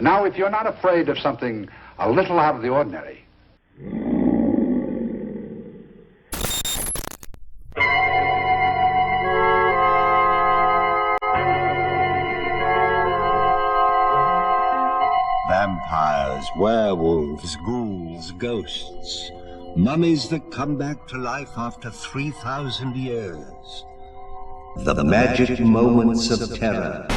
Now, if you're not afraid of something a little out of the ordinary, vampires, werewolves, ghouls, ghosts, mummies that come back to life after 3,000 years. The magic moments of terror.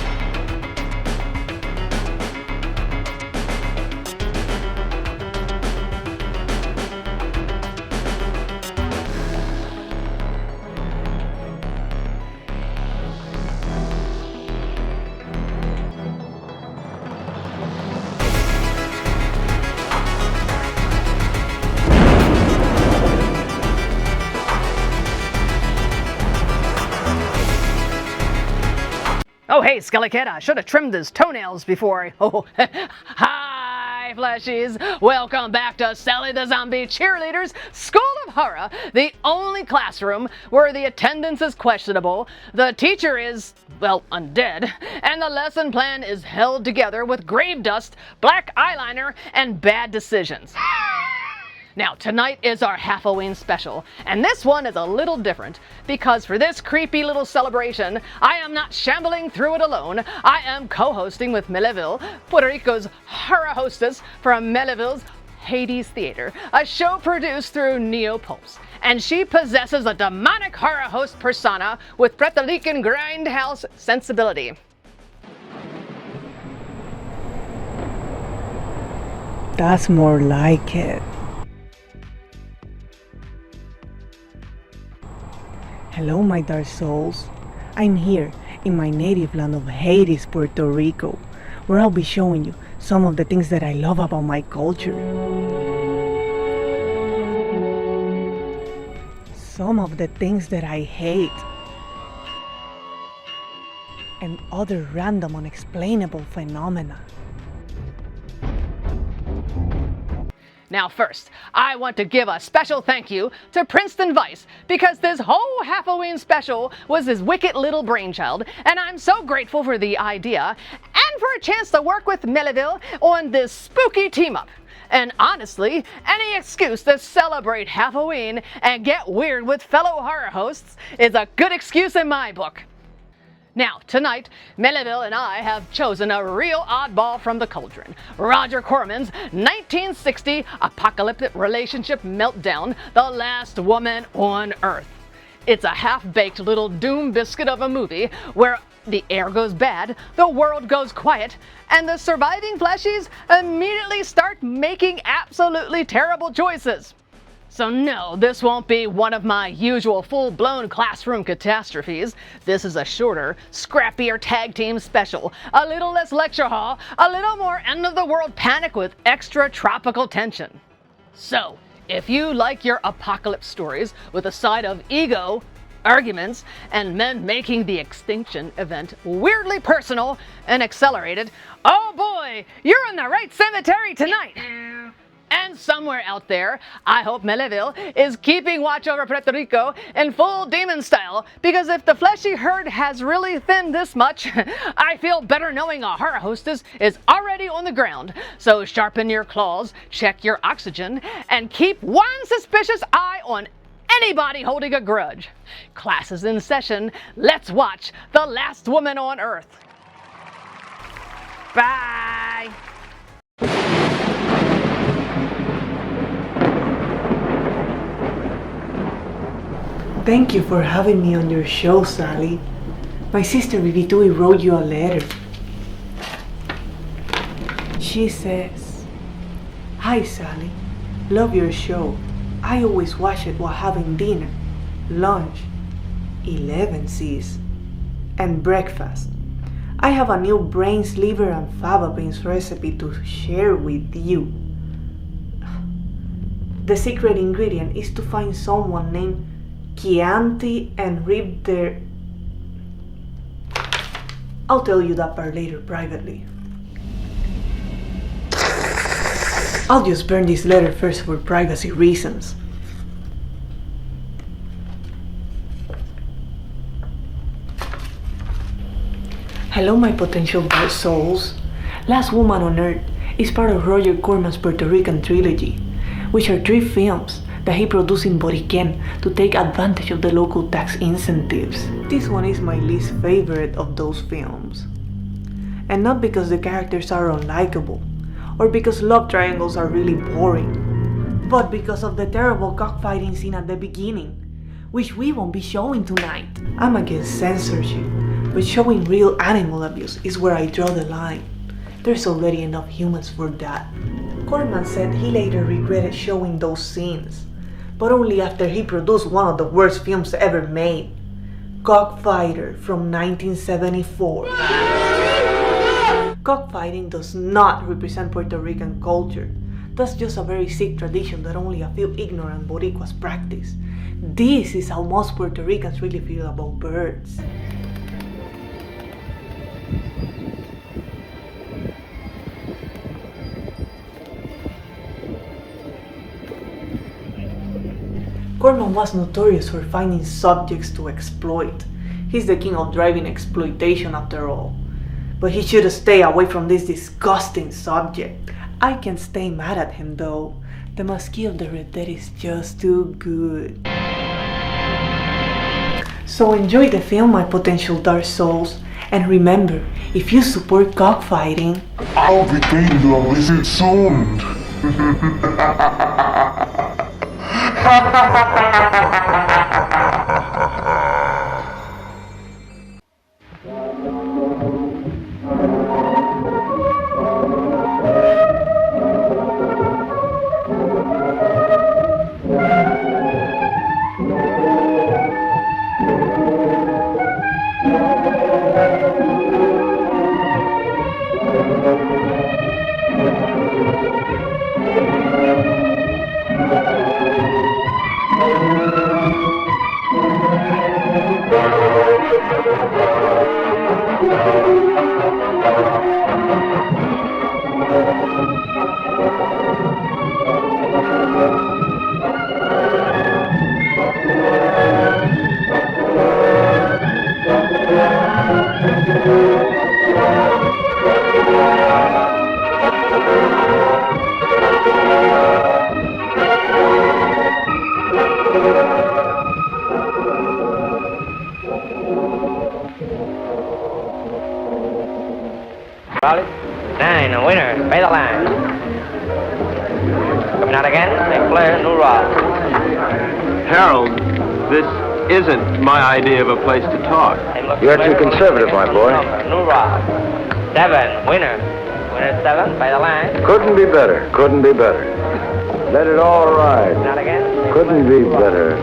Oh, hey, Skelly Kid, I should have trimmed his toenails before Oh, hi, fleshies. Welcome back to Sally the Zombie Cheerleader's School of Horror, the only classroom where the attendance is questionable, the teacher is, well, undead, and the lesson plan is held together with grave dust, black eyeliner, and bad decisions. Now, tonight is our Halfoween special, and this one is a little different, because for this creepy little celebration, I am not shambling through it alone. I am co-hosting with Melevill, Puerto Rico's horror hostess from Meleville's Hades Theater, a show produced through Neopulse, and she possesses a demonic horror host persona with Puerto Rican grindhouse sensibility. That's more like it. Hello, my dark souls. I'm here in my native land of Hades, Puerto Rico, where I'll be showing you some of the things that I love about my culture. Some of the things that I hate. And other random, unexplainable phenomena. Now first, I want to give a special thank you to Princeton Vice, because this whole Halfoween special was his wicked little brainchild, and I'm so grateful for the idea, and for a chance to work with Melevill on this spooky team-up. And honestly, any excuse to celebrate Halfoween and get weird with fellow horror hosts is a good excuse in my book. Now, tonight, Melevill and I have chosen a real oddball from the cauldron. Roger Corman's 1960 apocalyptic relationship meltdown, The Last Woman on Earth. It's a half-baked little doom biscuit of a movie where the air goes bad, the world goes quiet, and the surviving fleshies immediately start making absolutely terrible choices. So no, this won't be one of my usual full-blown classroom catastrophes. This is a shorter, scrappier tag team special, a little less lecture hall, a little more end-of-the-world panic with extra tropical tension. So, if you like your apocalypse stories with a side of ego, arguments, and men making the extinction event weirdly personal and accelerated, oh boy, you're in the right cemetery tonight! And somewhere out there, I hope Melevill is keeping watch over Puerto Rico in full demon style, because if the fleshy herd has really thinned this much, I feel better knowing a horror hostess is already on the ground. So sharpen your claws, check your oxygen, and keep one suspicious eye on anybody holding a grudge. Class is in session. Let's watch The Last Woman on Earth. Bye! Thank you for having me on your show, Sally. My sister Bibi Tui wrote you a letter. She says, "Hi Sally, love your show. I always watch it while having dinner, lunch, 11 C's, and breakfast. I have a new brains, liver, and fava beans recipe to share with you. The secret ingredient is to find someone named Chianti and rip their..." I'll tell you that part later privately. I'll just burn this letter first for privacy reasons. Hello, my potential bad souls. Last Woman on Earth is part of Roger Corman's Puerto Rican trilogy, which are 3 films that he produced in Rican to take advantage of the local tax incentives. This one is my least favorite of those films. And not because the characters are unlikable, or because love triangles are really boring, but because of the terrible cockfighting scene at the beginning, which we won't be showing tonight. I'm against censorship, but showing real animal abuse is where I draw the line. There's already enough humans for that. Corman said he later regretted showing those scenes, but only after he produced one of the worst films ever made, Cockfighter from 1974. Cockfighting does not represent Puerto Rican culture. That's just a very sick tradition that only a few ignorant Boricuas practice. This is how most Puerto Ricans really feel about birds. Corman was notorious for finding subjects to exploit. He's the king of driving exploitation after all. But he should stay away from this disgusting subject. I can't stay mad at him though. The Masqué of the Red Dead is just too good. So enjoy the film, my potential Dark Souls. And remember, if you support cockfighting, I'll be paying you a visit soon. Solid. 9, a winner. Pay the line. Coming out again. St. Clair, new rod. Harold, this isn't my idea of a place to talk. You're too conservative, my boy. New rod. 7, winner. Winner 7, pay the line. Couldn't be better. Couldn't be better. Let it all ride. Not again. Couldn't be better.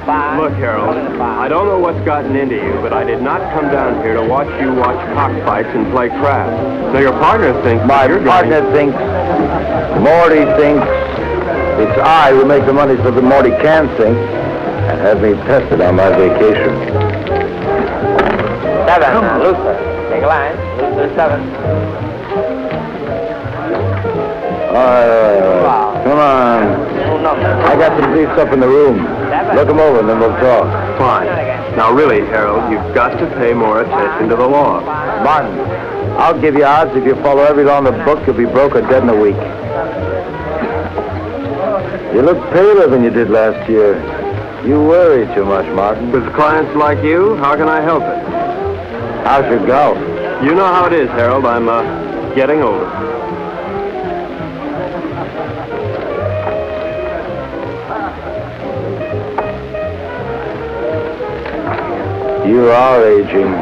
5. Look, Harold, I don't know what's gotten into you, but I did not come down here to watch you watch cockfights and play craps. So your partner thinks My partner thinks, Morty thinks, it's I who make the money so that Morty can think, and has me tested on my vacation. 7, Luther. Take a line. Luther 7. Come on. New number. I got some briefs up in the room. Look them over and then we'll talk. fine. Now really, Harold, you've got to pay more attention to the law. Martin, I'll give you odds if you follow every law in the book, you'll be broke or dead in a week. You look paler than you did last year. You worry too much, Martin. With clients like you, how can I help it? How's your golf? You know how it is, Harold. I'm getting older. You are aging.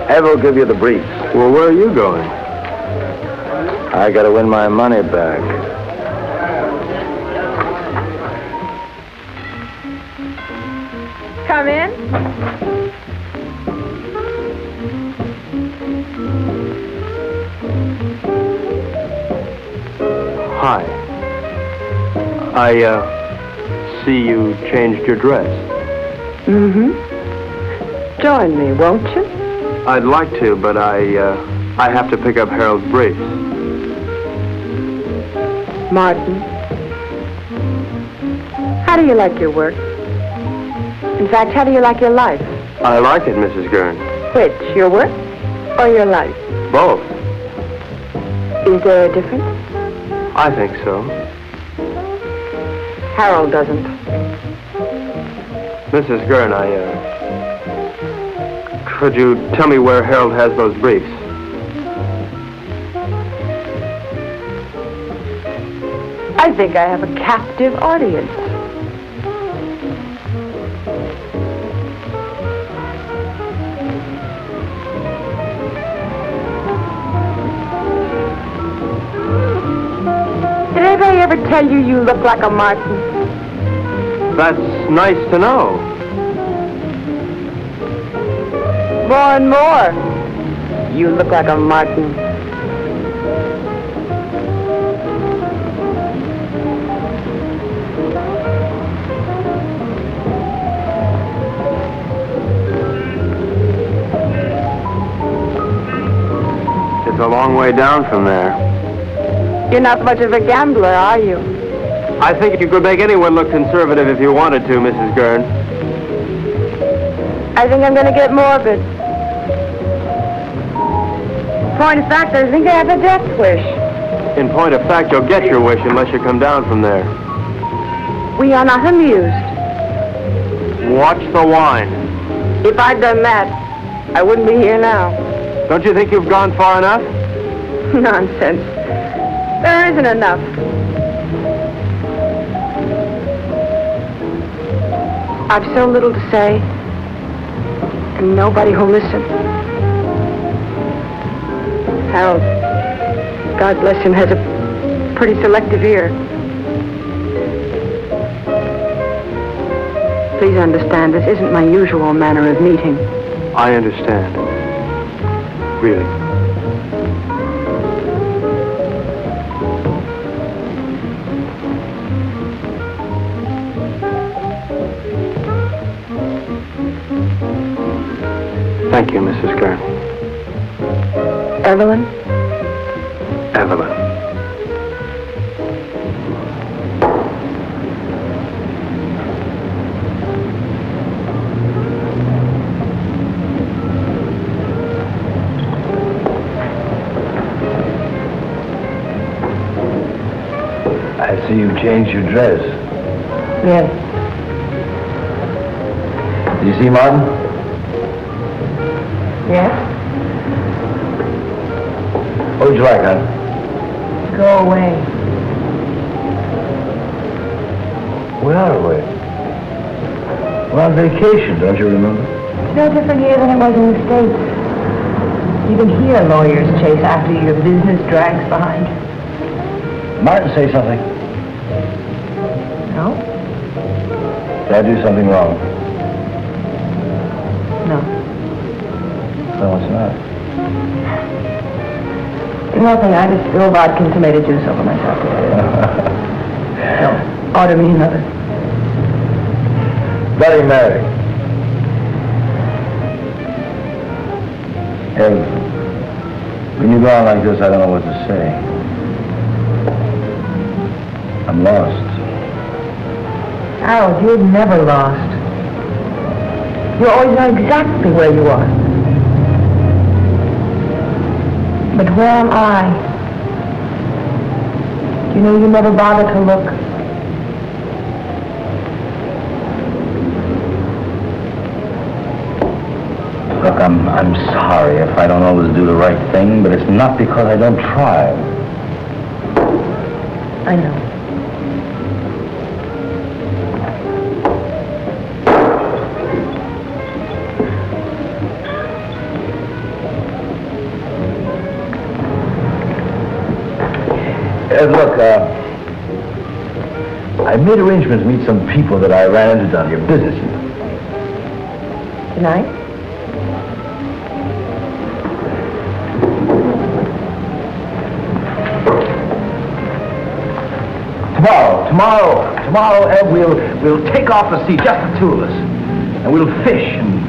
Ed will give you the briefs. Well, where are you going? I gotta win my money back. Come in. Hi. I see you changed your dress. Mm-hmm. Join me, won't you? I'd like to, but I have to pick up Harold's briefs. Martin, how do you like your work? In fact, how do you like your life? I like it, Mrs. Gurn. Which, your work or your life? Both. Is there a difference? I think so. Harold doesn't. Mrs. Gurn, could you tell me where Harold has those briefs? I think I have a captive audience. Did anybody ever tell you you look like a Martin? That's nice to know. More and more. You look like a Martin. It's a long way down from there. You're not much of a gambler, are you? I think you could make anyone look conservative if you wanted to, Mrs. Gurn. I think I'm going to get morbid. Point of fact, I think I have a death wish. In point of fact, you'll get your wish unless you come down from there. We are not amused. Watch the wine. If I'd done that, I wouldn't be here now. Don't you think you've gone far enough? Nonsense. There isn't enough. I've so little to say, and nobody who'll listen. Harold, God bless him, has a pretty selective ear. Please understand, this isn't my usual manner of meeting. I understand. Really. Thank you, Mrs. Gurn. Evelyn? Evelyn. I see you changed your dress. Yes. Do you see Martin? Yes? What would you like, hon? Go away. We are away. We're on vacation, don't you remember? It's no different here than it was in the States. Even here, lawyers chase after you. Your business drags behind you. Martin, say something. No? Did I do something wrong? No. No, it's not. Nothing. I just spilled vodka and tomato juice over myself today. No. Order me another. Bloody Mary. Hey, when you go on like this, I don't know what to say. I'm lost. Harold, you're never lost. You always know exactly where you are. But where am I? You know, you never bother to look. Look, I'm sorry if I don't always do the right thing, but it's not because I don't try. I know. Look, I made arrangements to meet some people that I ran into down your business. Tonight? Tomorrow, Ed, we'll take off the sea, just the two of us, and we'll fish and...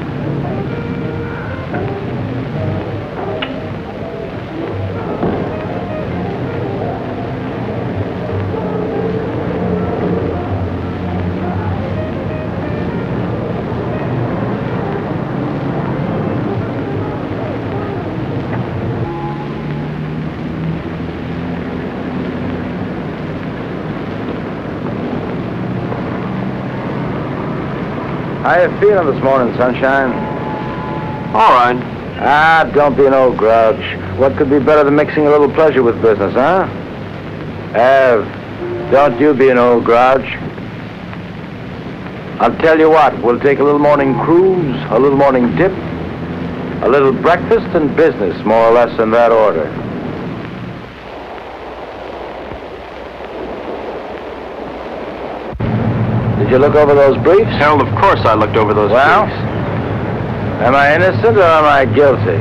How you feeling this morning, sunshine? All right. Don't be an old grouch. What could be better than mixing a little pleasure with business, huh? Ev, don't you be an old grouch. I'll tell you what, we'll take a little morning cruise, a little morning dip, a little breakfast and business, more or less in that order. Did you look over those briefs? Harold, of course I looked over those briefs. Am I innocent or am I guilty?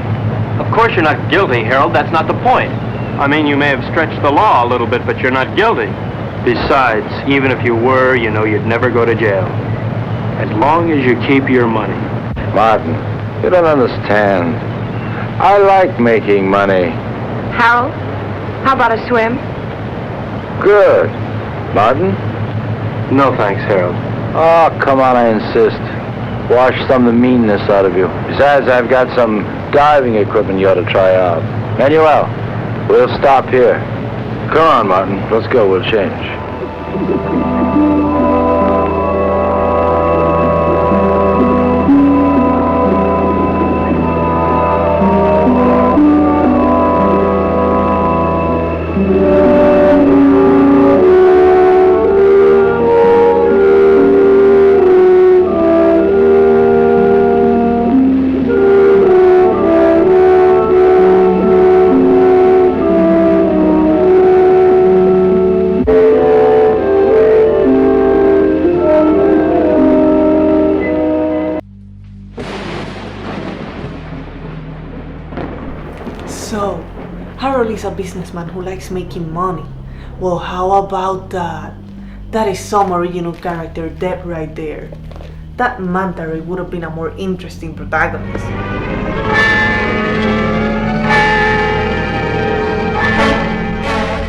Of course you're not guilty, Harold. That's not the point. I mean, you may have stretched the law a little bit, but you're not guilty. Besides, even if you were, you know you'd never go to jail. As long as you keep your money. Martin, you don't understand. I like making money. Harold, how about a swim? Good. Martin? No thanks, Harold. Oh, come on, I insist. Wash some of the meanness out of you. Besides, I've got some diving equipment you ought to try out. Manuel, we'll stop here. Come on, Martin. Let's go. We'll change. So, Harold is a businessman who likes making money. Well, how about that? That is some original character depth right there. That manta ray would have been a more interesting protagonist.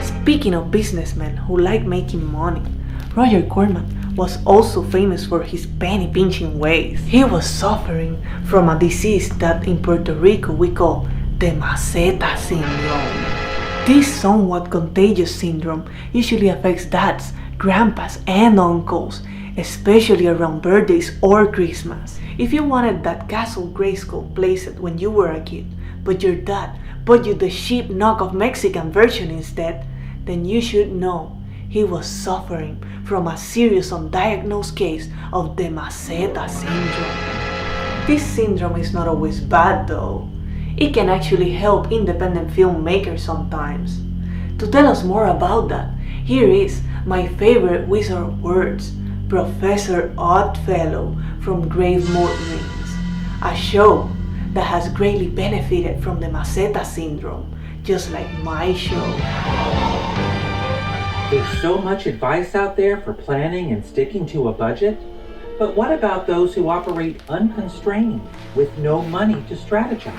Speaking of businessmen who like making money, Roger Corman was also famous for his penny pinching ways. He was suffering from a disease that in Puerto Rico we call the masetta syndrome. This somewhat contagious syndrome usually affects dads, grandpas, and uncles, especially around birthdays or Christmas. If you wanted that Castle Grayskull playset when you were a kid, but your dad bought you the cheap knockoff Mexican version instead, then you should know he was suffering from a serious undiagnosed case of the masetta syndrome. This syndrome is not always bad though. It can actually help independent filmmakers sometimes. To tell us more about that, here is my favorite wizard of words, Professor Oddfellow from Grave Mold Rings, a show that has greatly benefited from the masetta syndrome, just like my show. There's so much advice out there for planning and sticking to a budget, but what about those who operate unconstrained with no money to strategize?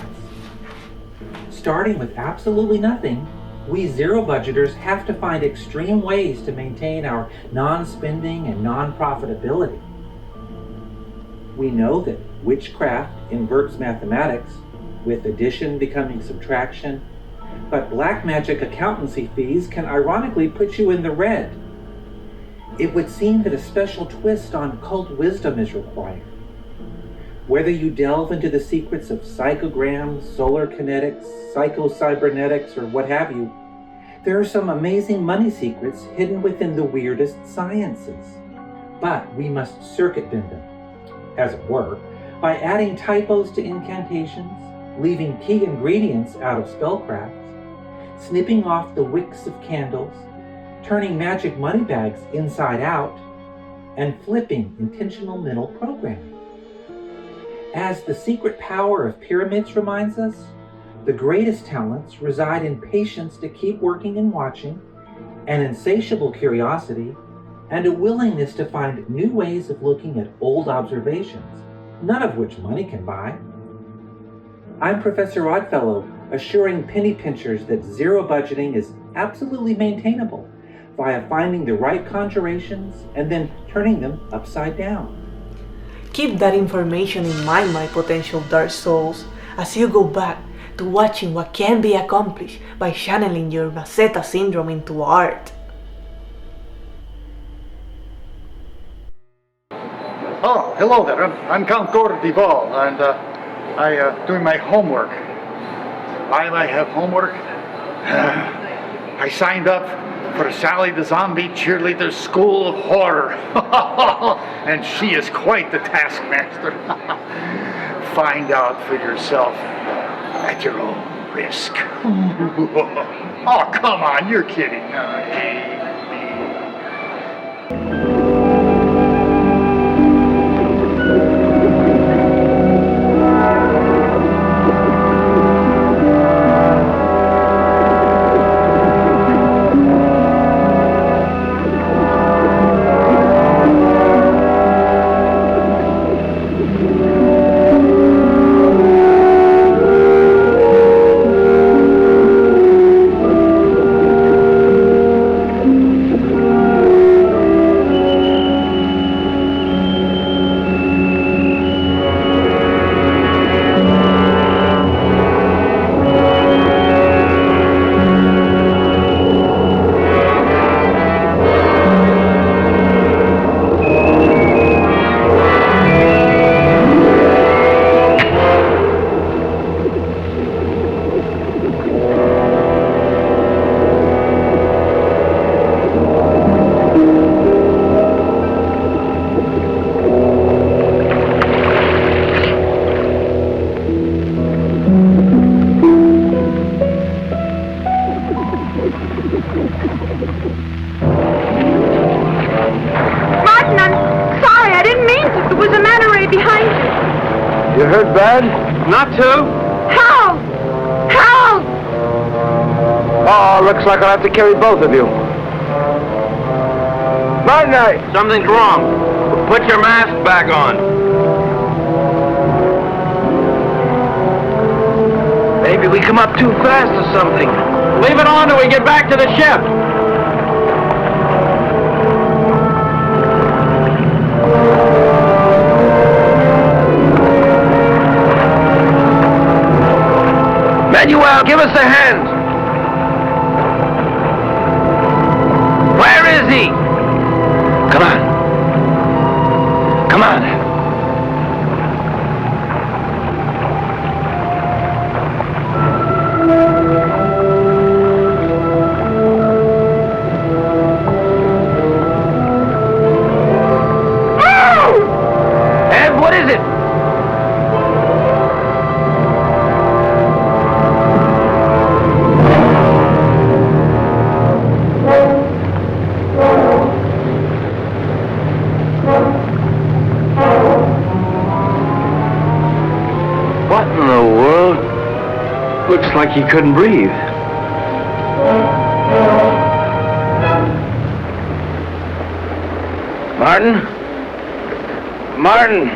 Starting with absolutely nothing, we zero budgeters have to find extreme ways to maintain our non-spending and non-profitability. We know that witchcraft inverts mathematics, with addition becoming subtraction, but black magic accountancy fees can ironically put you in the red. It would seem that a special twist on cult wisdom is required. Whether you delve into the secrets of psychograms, solar kinetics, psycho-cybernetics, or what have you, there are some amazing money secrets hidden within the weirdest sciences. But we must circuit bend them, as it were, by adding typos to incantations, leaving key ingredients out of spellcrafts, snipping off the wicks of candles, turning magic money bags inside out, and flipping intentional mental programming. As the secret power of pyramids reminds us, the greatest talents reside in patience to keep working and watching, an insatiable curiosity, and a willingness to find new ways of looking at old observations, none of which money can buy. I'm Professor Oddfellow, assuring penny pinchers that zero budgeting is absolutely maintainable via finding the right conjurations and then turning them upside down. Keep that information in mind, my potential dark souls, as you go back to watching what can be accomplished by channeling your masetta syndrome into art. Oh, hello there. I'm Count Gordon Duval, and I doing my homework. Why do I have homework? I signed up for Sally the Zombie Cheerleader School of Horror. And she is quite the taskmaster. Find out for yourself at your own risk. Oh, come on, you're kidding. Not to. Help! Help! Oh, looks like I'll have to carry both of you. Night night. Something's wrong. Put your mask back on. Maybe we come up too fast or something. Leave it on till we get back to the ship. Manuel, give us a hand. Where is he? Come on. Come on. Ed, what is it? Looks like he couldn't breathe. Martin? Martin!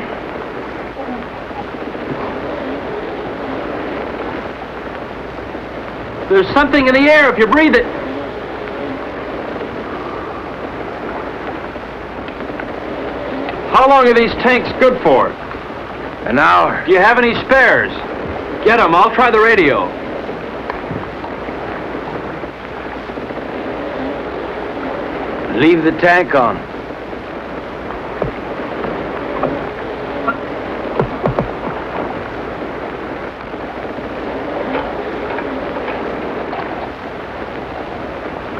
There's something in the air if you breathe it. How long are these tanks good for? An hour. Do you have any spares? Get them. I'll try the radio. Leave the tank on.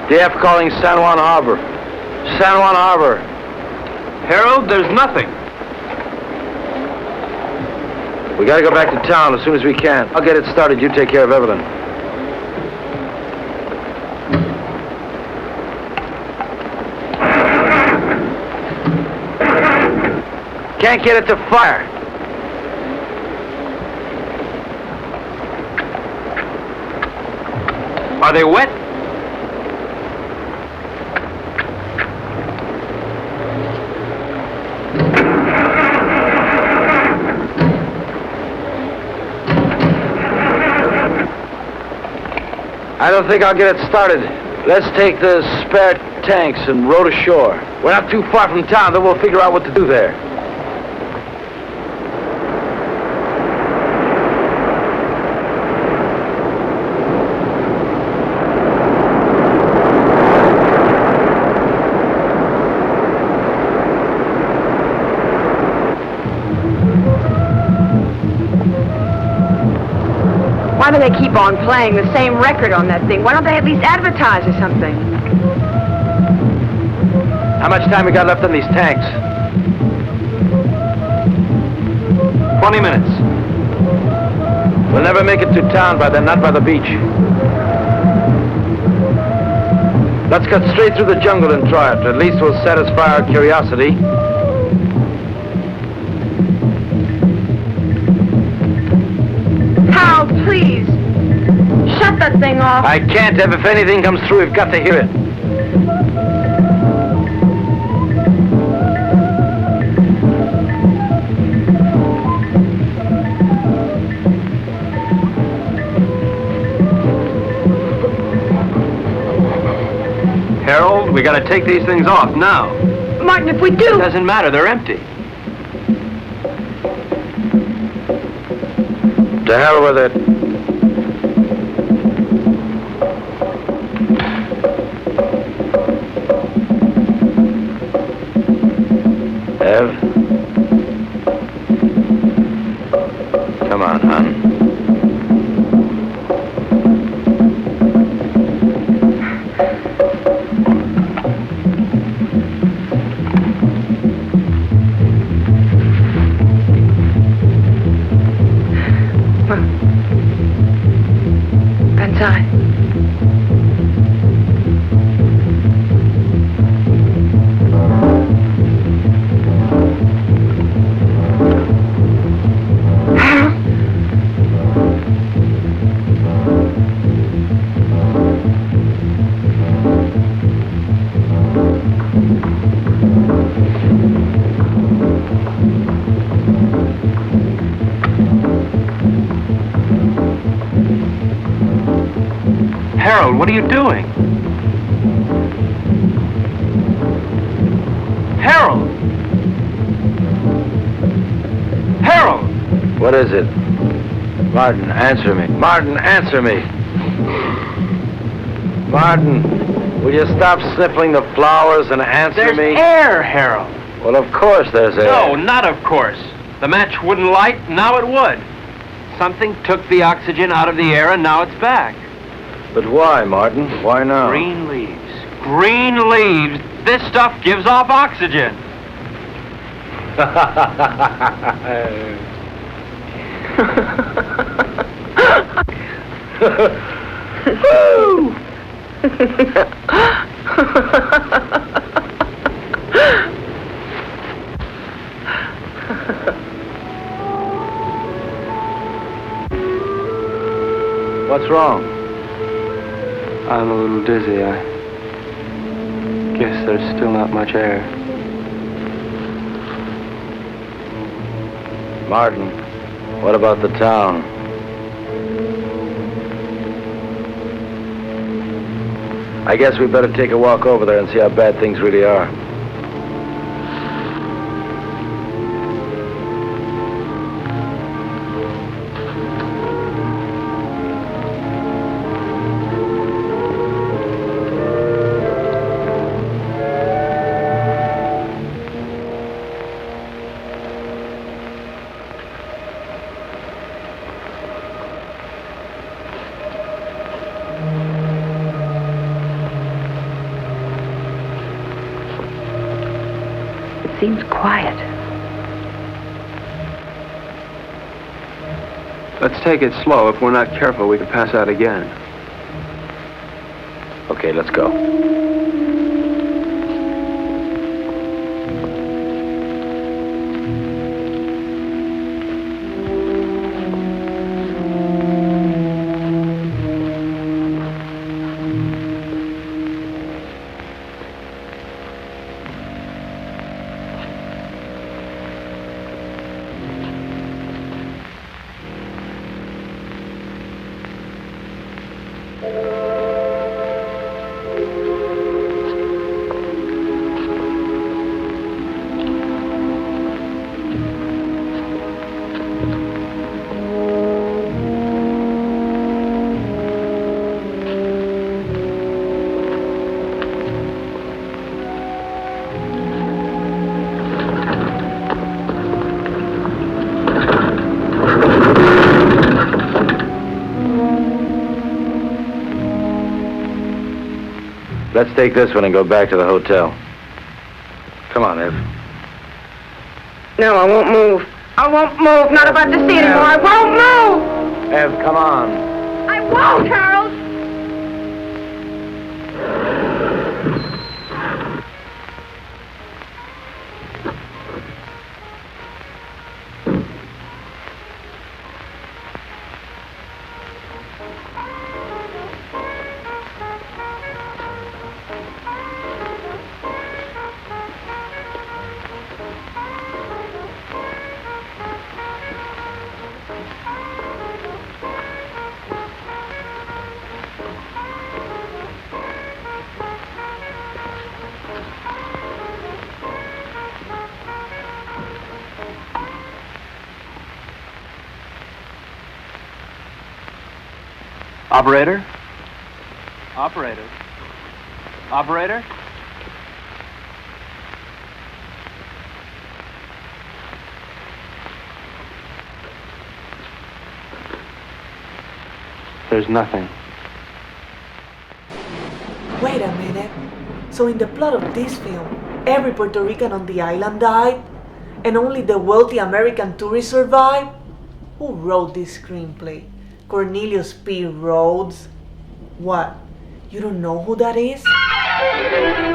DF calling San Juan Harbor. San Juan Harbor. Harold, there's nothing. We gotta go back to town as soon as we can. I'll get it started. You take care of Evelyn. Can't get it to fire. Are they wet? I don't think I'll get it started. Let's take the spare tanks and row to shore. We're not too far from town, then we'll figure out what to do there. do they keep on playing the same record on that thing? Why don't they at least advertise or something? How much time we got left on these tanks? 20 minutes. We'll never make it to town by then, not by the beach. Let's cut straight through the jungle and try it. At least we'll satisfy our curiosity. Hal, please. Shut that thing off. I can't, Ev. If anything comes through, we've got to hear it. Harold, we gotta take these things off now. Martin, if we do... It doesn't matter, they're empty. To hell with it. Ev? Come on, hon. Harold, what are you doing? Harold! Harold! What is it? Martin, answer me. Martin, answer me. Martin, will you stop sniffling the flowers and answer me? There's air, Harold. Well, of course there's air. No, not of course. The match wouldn't light, now it would. Something took the oxygen out of the air and now it's back. But why, Martin? Why now? Green leaves. Green leaves. This stuff gives off oxygen. Woo! What's wrong? I'm a little dizzy. I guess there's still not much air. Martin, what about the town? I guess we better take a walk over there and see how bad things really are. Seems quiet. Let's take it slow. If we're not careful, we could pass out again. Okay, let's go. Let's take this one and go back to the hotel. Come on, Ev. No, I won't move. I won't move. Not if I have to see anymore. I won't move. Ev, come on. I won't, Harold. Operator? Operator? Operator? There's nothing. Wait a minute. So in the plot of this film, every Puerto Rican on the island died? And only the wealthy American tourists survived? Who wrote this screenplay? Cornelius P. Rhodes? What? You don't know who that is?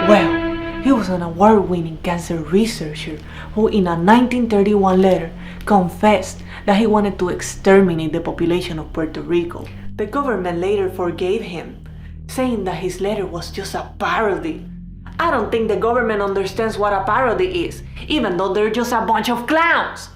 Well, he was an award-winning cancer researcher who in a 1931 letter confessed that he wanted to exterminate the population of Puerto Rico. The government later forgave him, saying that his letter was just a parody. I don't think the government understands what a parody is, even though they're just a bunch of clowns.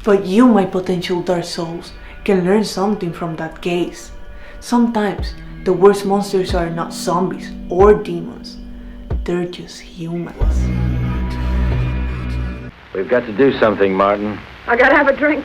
But you, my potential dark souls, can learn something from that case. Sometimes, the worst monsters are not zombies or demons. They're just humans. We've got to do something, Martin. I gotta have a drink.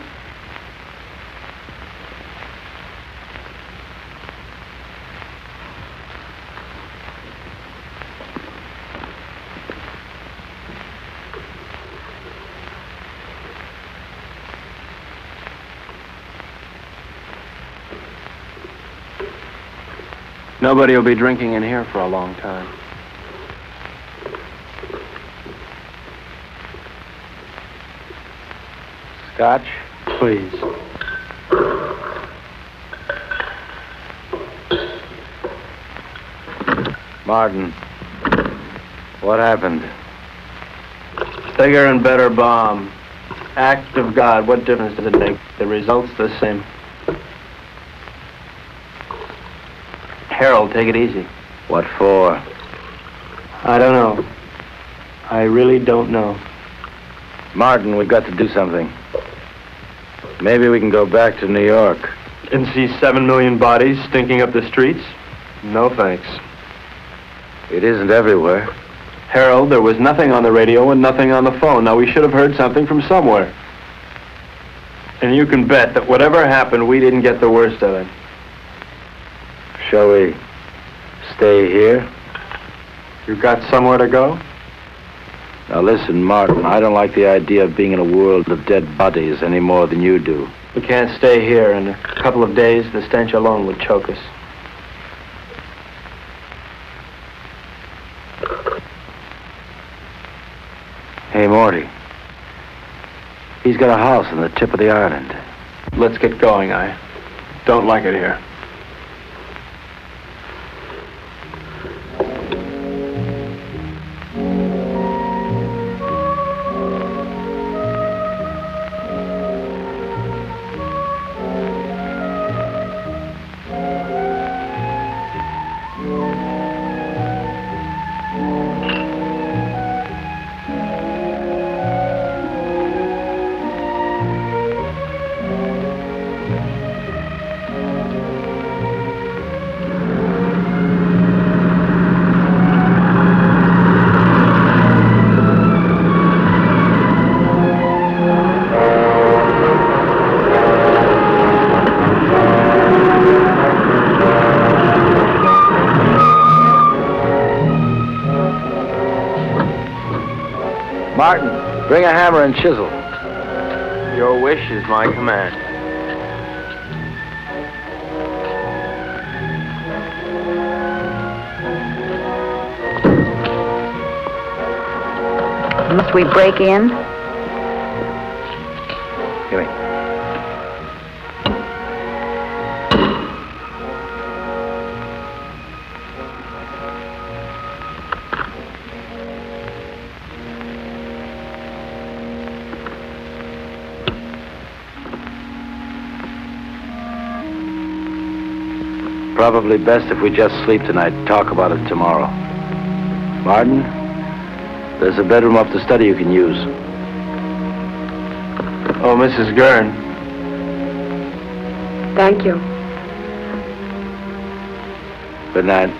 Nobody will be drinking in here for a long time. Scotch? Please. Martin, what happened? Bigger and better bomb. Act of God, what difference does it make? The result's the same. Harold, take it easy. What for? I don't know. I really don't know. Martin, we've got to do something. Maybe we can go back to New York. And see 7 million bodies stinking up the streets? No thanks. It isn't everywhere. Harold, there was nothing on the radio and nothing on the phone. Now, we should have heard something from somewhere. And you can bet that whatever happened, we didn't get the worst of it. Shall we stay here? You got somewhere to go? Now listen, Martin, I don't like the idea of being in a world of dead bodies any more than you do. We can't stay here. In a couple of days, the stench alone would choke us. Hey, Morty. He's got a house on the tip of the island. Let's get going. I don't like it here. Martin, bring a hammer and chisel. Your wish is my command. Must we break in? Give me. Probably best if we just sleep tonight, talk about it tomorrow. Martin, there's a bedroom off the study you can use. Oh, Mrs. Gurn. Thank you. Good night.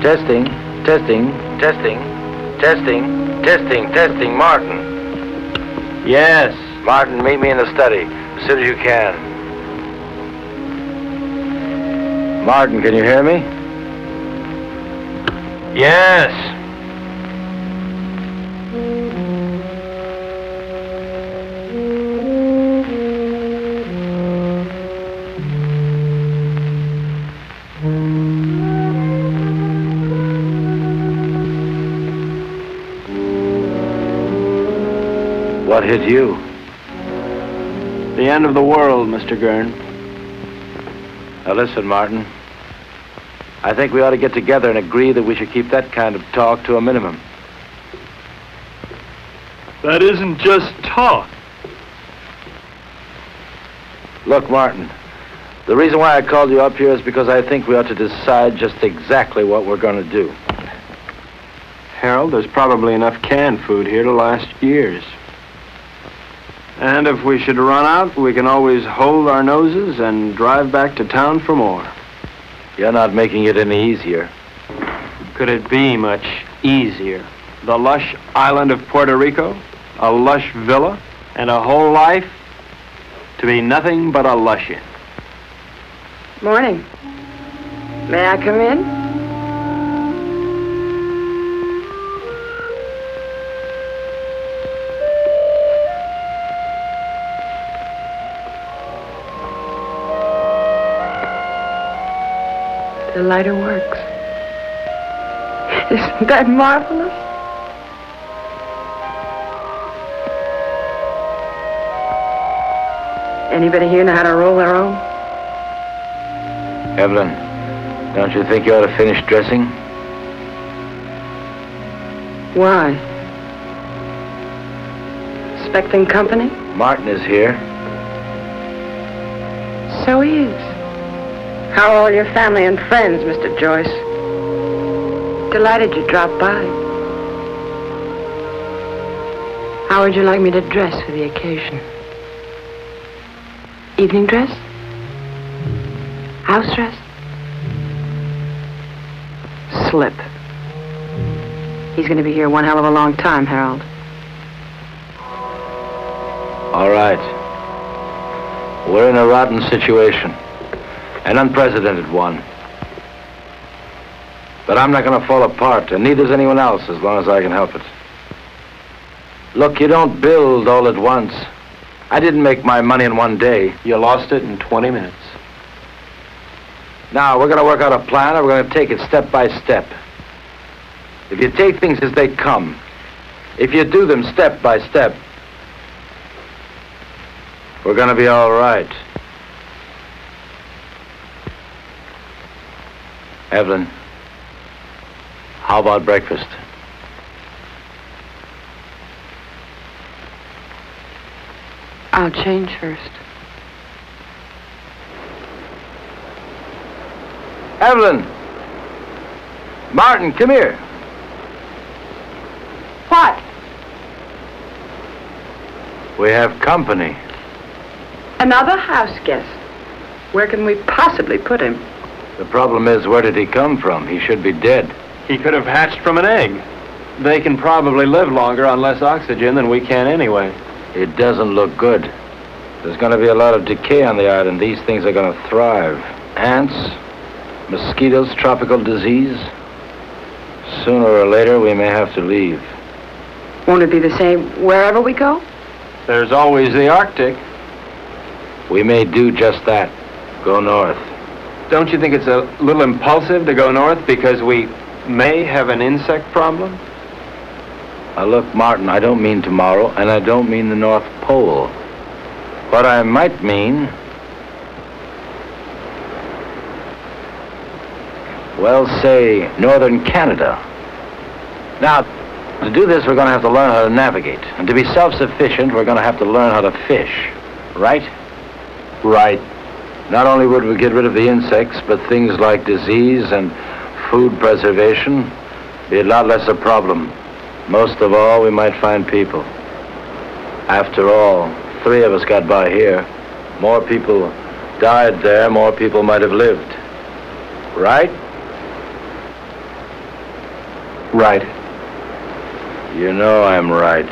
Testing, testing, testing, testing, testing, testing. Martin. Yes. Martin, meet me in the study as soon as you can. Martin, can you hear me? Yes. What hit you? The end of the world, Mr. Gurn. Now listen, Martin. I think we ought to get together and agree that we should keep that kind of talk to a minimum. That isn't just talk. Look, Martin, the reason why I called you up here is because I think we ought to decide just exactly what we're going to do. Harold, there's probably enough canned food here to last years. And if we should run out, we can always hold our noses and drive back to town for more. You're not making it any easier. Could it be much easier? The lush island of Puerto Rico, a lush villa, and a whole life to be nothing but a lush-in. Morning. May I come in? The lighter works. Isn't that marvelous? Anybody here know how to roll their own? Evelyn, don't you think you ought to finish dressing? Why? Expecting company? Martin is here. So he is. How are all your family and friends, Mr. Joyce? Delighted you dropped by. How would you like me to dress for the occasion? Evening dress? House dress? Slip. He's going to be here one hell of a long time, Harold. All right. We're in a rotten situation. An unprecedented one. But I'm not going to fall apart, and neither's anyone else as long as I can help it. Look, you don't build all at once. I didn't make my money in one day. You lost it in 20 minutes. Now, we're going to work out a plan, and we're going to take it step by step. If you take things as they come, If you do them step by step, we're gonna be all right. Evelyn, how about breakfast? I'll change first. Evelyn! Martin, come here. What? We have company. Another house guest. Where can we possibly put him? The problem is, where did he come from? He should be dead. He could have hatched from an egg. They can probably live longer on less oxygen than we can anyway. It doesn't look good. There's going to be a lot of decay on the island. These things are going to thrive. Ants, mosquitoes, tropical disease. Sooner or later, we may have to leave. Won't it be the same wherever we go? There's always the Arctic. We may do just that. Go north. Don't you think it's a little impulsive to go north because we may have an insect problem? Now look, Martin, I don't mean tomorrow, and I don't mean the North Pole. What I might mean, well, say, northern Canada. Now, to do this, we're going to have to learn how to navigate. And to be self-sufficient, we're going to have to learn how to fish. Right? Right. Not only would we get rid of the insects, but things like disease and food preservation be a lot less a problem. Most of all, we might find people. After all, 3 of us got by here. More people died there, more people might have lived. Right? Right. You know I'm right.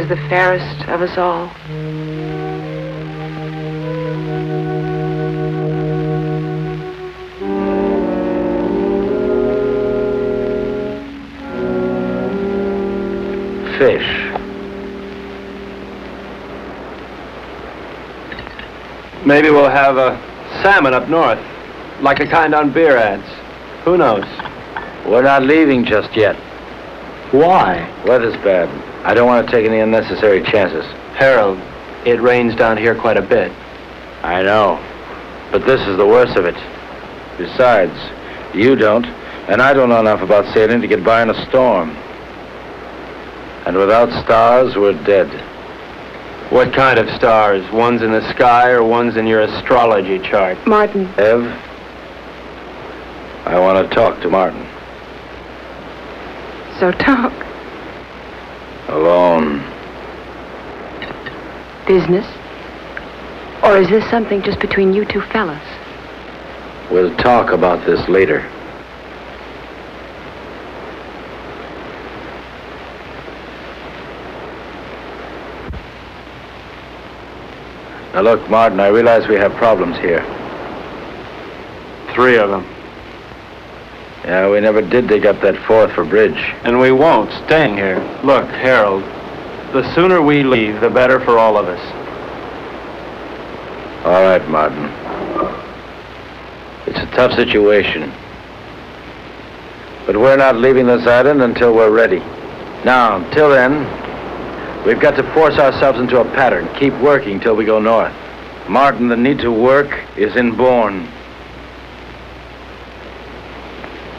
The fairest of us all. Fish. Maybe we'll have a salmon up north, like the kind on beer ads. Who knows? We're not leaving just yet. Why? Weather's bad. I don't want to take any unnecessary chances. Harold, it rains down here quite a bit. I know, but this is the worst of it. Besides, you don't, and I don't know enough about sailing to get by in a storm. And without stars, we're dead. What kind of stars? Ones in the sky or ones in your astrology chart? Martin. Ev, I want to talk to Martin. So talk. Alone. Business? Or is this something just between you two fellas? We'll talk about this later. Now look, Martin, I realize we have problems here. 3 of them. Yeah, we never did dig up that 4th for bridge. And we won't, staying here. Look, Harold, the sooner we leave, the better for all of us. All right, Martin. It's a tough situation. But we're not leaving this island until we're ready. Now, until then, we've got to force ourselves into a pattern. Keep working till we go north. Martin, the need to work is inborn.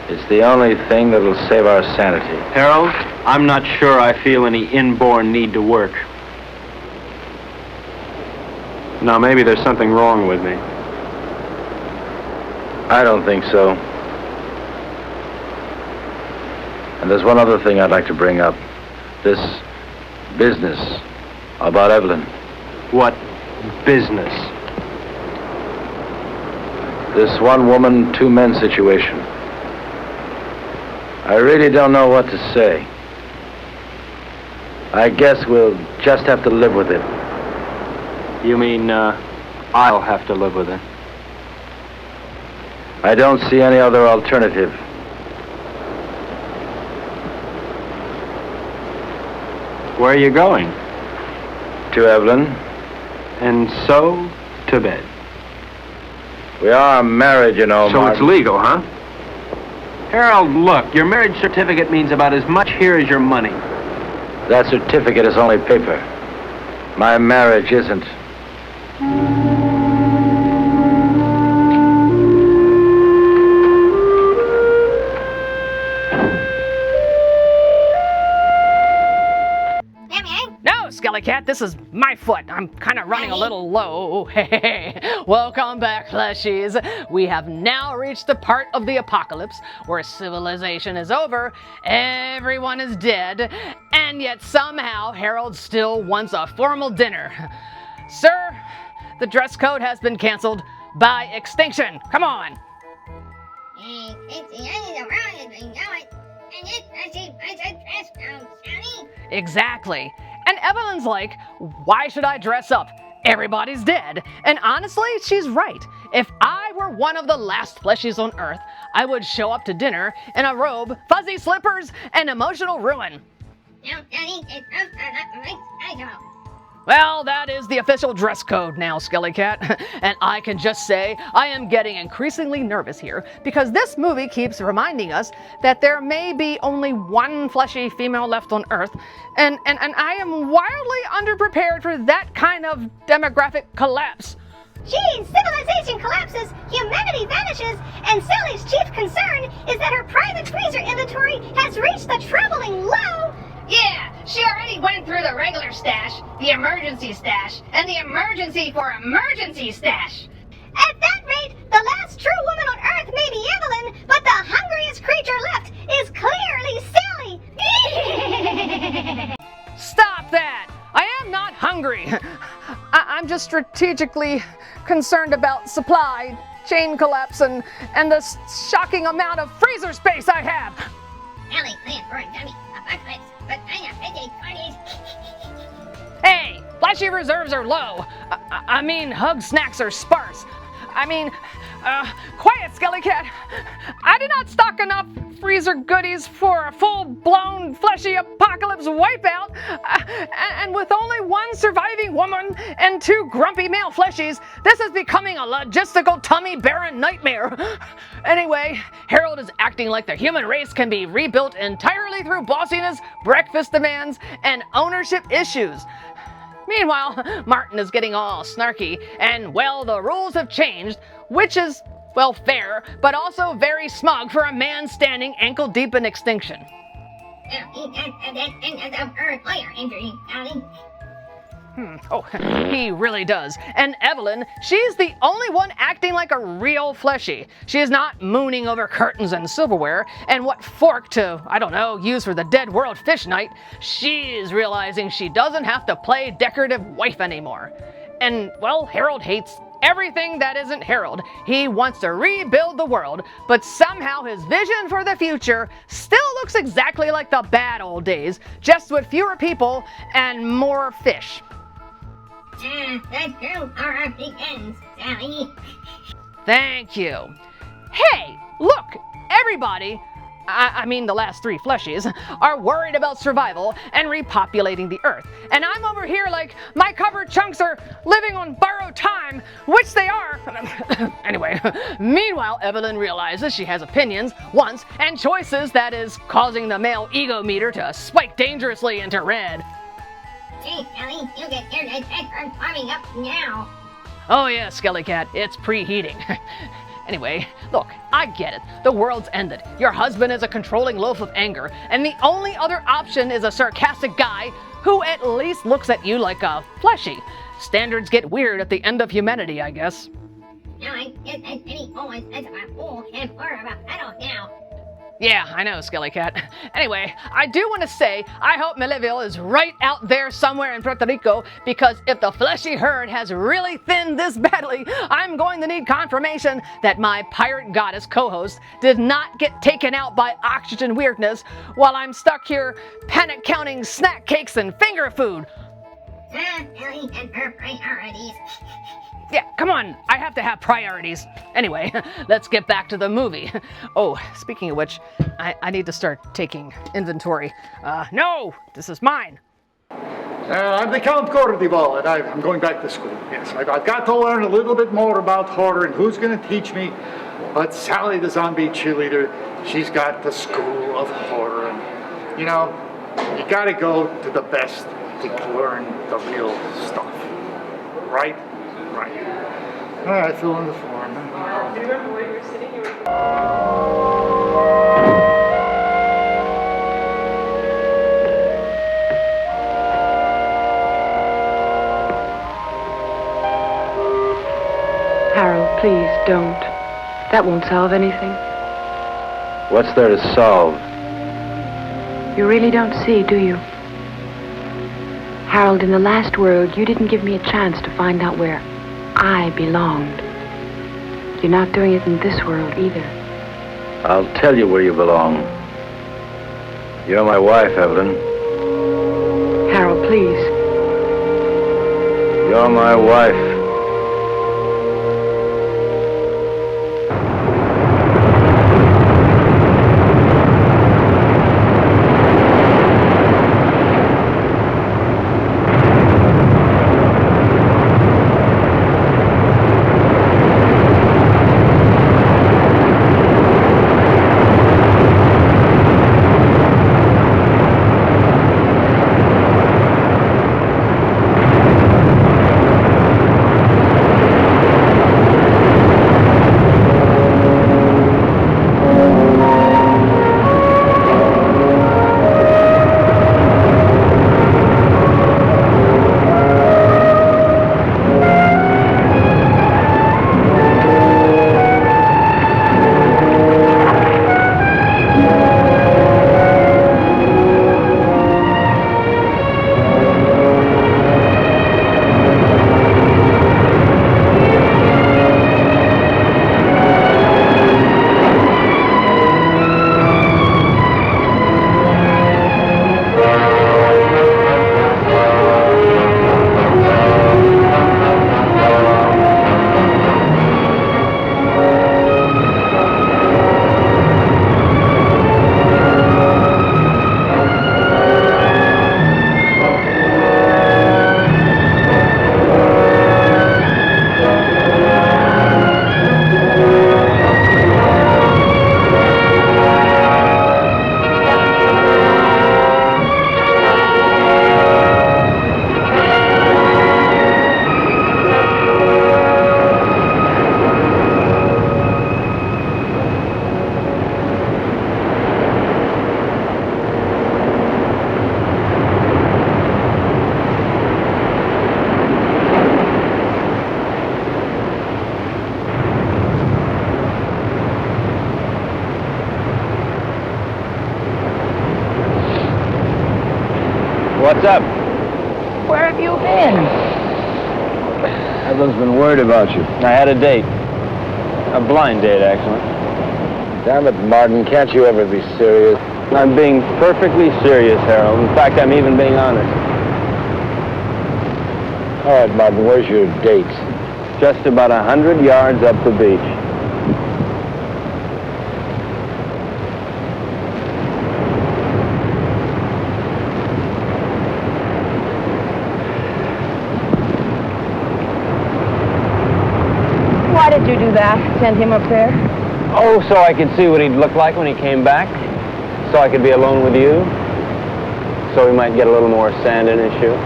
It's the only thing that'll save our sanity. Harold, I'm not sure I feel any inborn need to work. Now, maybe there's something wrong with me. I don't think so. And there's one other thing I'd like to bring up. This business about Evelyn. What business? This 1 woman, 2 men situation. I really don't know what to say. I guess we'll just have to live with it. You mean, I'll have to live with it? I don't see any other alternative. Where are you going? To Evelyn. And so, to bed. We are married, you know, So Martin. it's legal, huh? Harold, look, your marriage certificate means about as much here as your money. That certificate is only paper. My marriage isn't. No, Skelly Cat, this is my foot. I'm kind of running a little low. Hey, welcome back, fleshies. We have now reached the part of the apocalypse where civilization is over, everyone is dead, and yet somehow Harold still wants a formal dinner. Sir, the dress code has been canceled by extinction. Come on. Exactly. And Evelyn's like, why should I dress up? Everybody's dead. And honestly, she's right. If I were one of the last fleshies on Earth, I would show up to dinner in a robe, fuzzy slippers, and emotional ruin. Well, that is the official dress code now, Skelly Cat. And I can just say I am getting increasingly nervous here because this movie keeps reminding us that there may be only 1 fleshy female left on Earth, and I am wildly underprepared for that kind of demographic collapse. Geez, civilization collapses, humanity vanishes, and Sally's chief concern is that her private freezer inventory has reached the troubling low. Yeah, she already went through the regular stash, the emergency stash, and the emergency for emergency stash. At that rate, the last true woman on Earth may be Evelyn, but the hungriest creature left is clearly Sally. Stop that! I am not hungry. I'm just strategically concerned about supply, chain collapse, and the shocking amount of freezer space I have. Ellie, plan for a dummy apocalypse, but I have 50 20s. Hey, fleshy reserves are low. I mean, hug snacks are sparse. Quiet, Skelly Cat. I did not stock enough freezer goodies for a full-blown fleshy apocalypse wipeout. And with only 1 surviving woman and 2 grumpy male fleshies, this is becoming a logistical tummy-barren nightmare. Anyway, Harold is acting like the human race can be rebuilt entirely through bossiness, breakfast demands, and ownership issues. Meanwhile, Martin is getting all snarky, and well, the rules have changed, which is, well, fair, but also very smug for a man standing ankle deep in extinction. Oh, he really does. And Evelyn, she's the only one acting like a real fleshy. She is not mooning over curtains and silverware and what fork to, I don't know, use for the dead world fish night. She's realizing she doesn't have to play decorative wife anymore. And, well, Harold hates everything that isn't Harold. He wants to rebuild the world, but somehow his vision for the future still looks exactly like the bad old days, just with fewer people and more fish. The true horror begins, Sally. Thank you. Hey, look, everybody, I mean the last 3 fleshies, are worried about survival and repopulating the earth. And I'm over here like my covered chunks are living on borrowed time, which they are. Anyway, meanwhile, Evelyn realizes she has opinions, wants, and choices that is causing the male ego meter to spike dangerously into red. Hey, Sally, you get your detector warming up now. Oh yeah, Skelly Cat, it's preheating. Anyway, look, I get it. The world's ended. Your husband is a controlling loaf of anger, and the only other option is a sarcastic guy who at least looks at you like a fleshy. Standards get weird at the end of humanity, I guess. Now I get as many always as a fool and horror of a pedal now. Yeah, I know, Skelly Cat. Anyway, I do want to say I hope Melevill is right out there somewhere in Puerto Rico, because if the fleshy herd has really thinned this badly, I'm going to need confirmation that my pirate goddess co-host did not get taken out by oxygen weirdness while I'm stuck here panic counting snack cakes and finger food. Ellie and her priorities. Yeah, come on, I have to have priorities. Anyway, let's get back to the movie. Oh, speaking of which, I need to start taking inventory. No, this is mine. I'm the Count Cordival, and I'm going back to school. Yes, I've got to learn a little bit more about horror and who's going to teach me. But Sally, the zombie cheerleader, she's got the school of horror. And, you know, you got to go to the best to learn the real stuff. Right? Right. All right, fill in the form. Do you remember where you were sitting? Harold, please don't. That won't solve anything. What's there to solve? You really don't see, do you? Harold, in the last world, you didn't give me a chance to find out where I belonged. You're not doing it in this world either. I'll tell you where you belong. You're my wife, Evelyn. Harold, please. You're my wife. What's up? Where have you been? Evelyn's been worried about you. I had a date. A blind date, actually. Damn it, Martin, can't you ever be serious? I'm being perfectly serious, Harold. In fact, I'm even being honest. All right, Martin, where's your date? Just about 100 yards up the beach. Why did you do that? Send him up there? Oh, so I could see what he'd look like when he came back. So I could be alone with you. So he might get a little more sand in his shoe.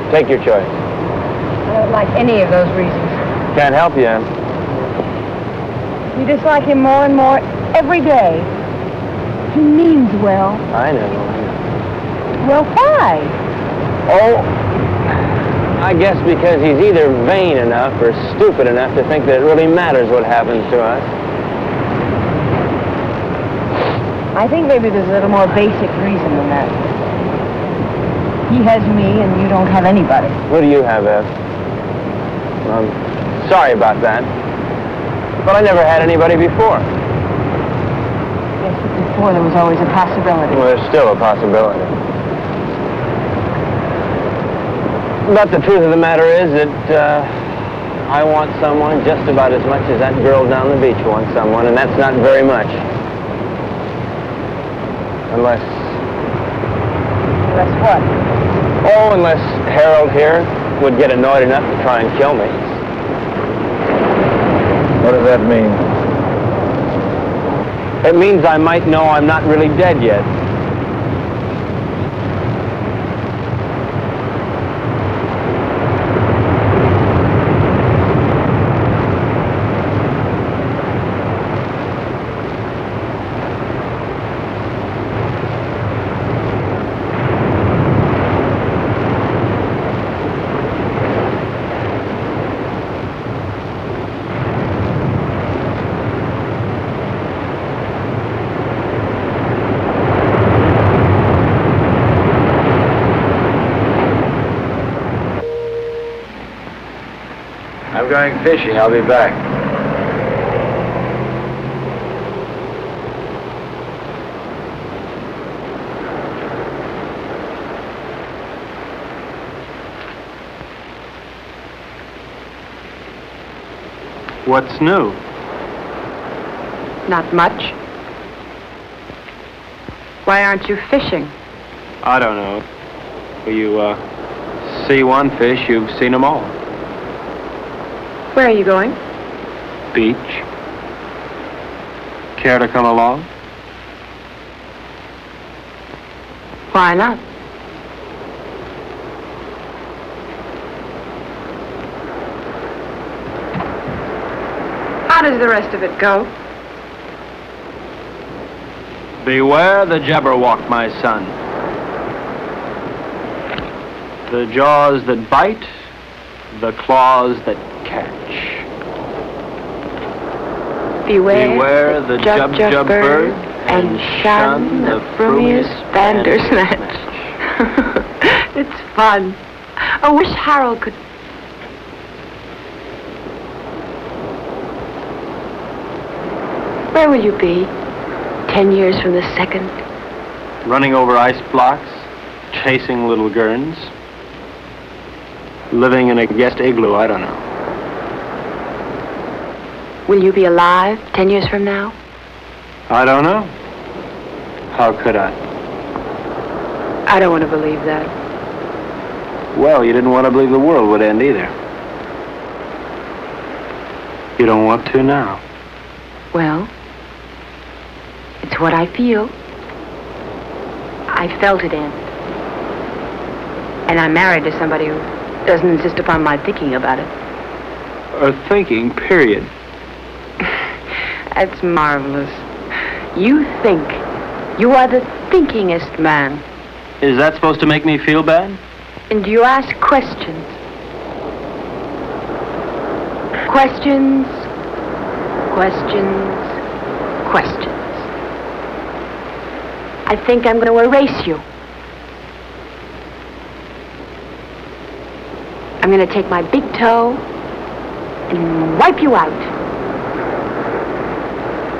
Take your choice. I don't like any of those reasons. Can't help you, Ann. You dislike him more and more every day. He means well. I know. Well, why? Oh, I guess because he's either vain enough or stupid enough to think that it really matters what happens to us. I think maybe there's a little more basic reason than that. He has me and you don't have anybody. What do you have, Ev? I'm sorry about that. But I never had anybody before. Yes, but before there was always a possibility. Well, there's still a possibility. But the truth of the matter is that I want someone just about as much as that girl down the beach wants someone, and that's not very much. Unless... Unless what? Oh, unless Harold here would get annoyed enough to try and kill me. What does that mean? It means I might know I'm not really dead yet. I'm going fishing. I'll be back. What's new? Not much. Why aren't you fishing? I don't know. Well, you see one fish, you've seen them all. Where are you going? Beach. Care to come along? Why not? How does the rest of it go? Beware the Jabberwock, my son. The jaws that bite, the claws that catch. Beware the jub bird, and shun the frumious bandersnatch. It's fun. I wish Harold could... Where will you be 10 years from the second? Running over ice blocks, chasing little gurns, living in a guest igloo, I don't know. Will you be alive 10 years from now? I don't know. How could I? I don't want to believe that. Well, you didn't want to believe the world would end either. You don't want to now. Well, it's what I feel. I felt it end. And I'm married to somebody who doesn't insist upon my thinking about it. Or thinking, period. That's marvelous. You think. You are the thinkingest man. Is that supposed to make me feel bad? And you ask questions. Questions. Questions. Questions. I think I'm going to erase you. I'm going to take my big toe and wipe you out.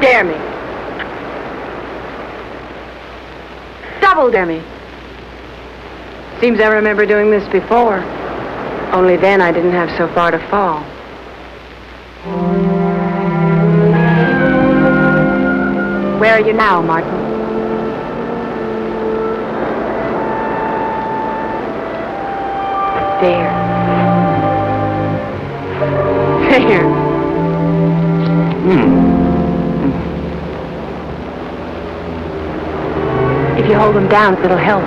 Dare me. Double dare me. Seems I remember doing this before. Only then I didn't have so far to fall. Where are you now, Martin? There. There. If you hold them down, it'll help.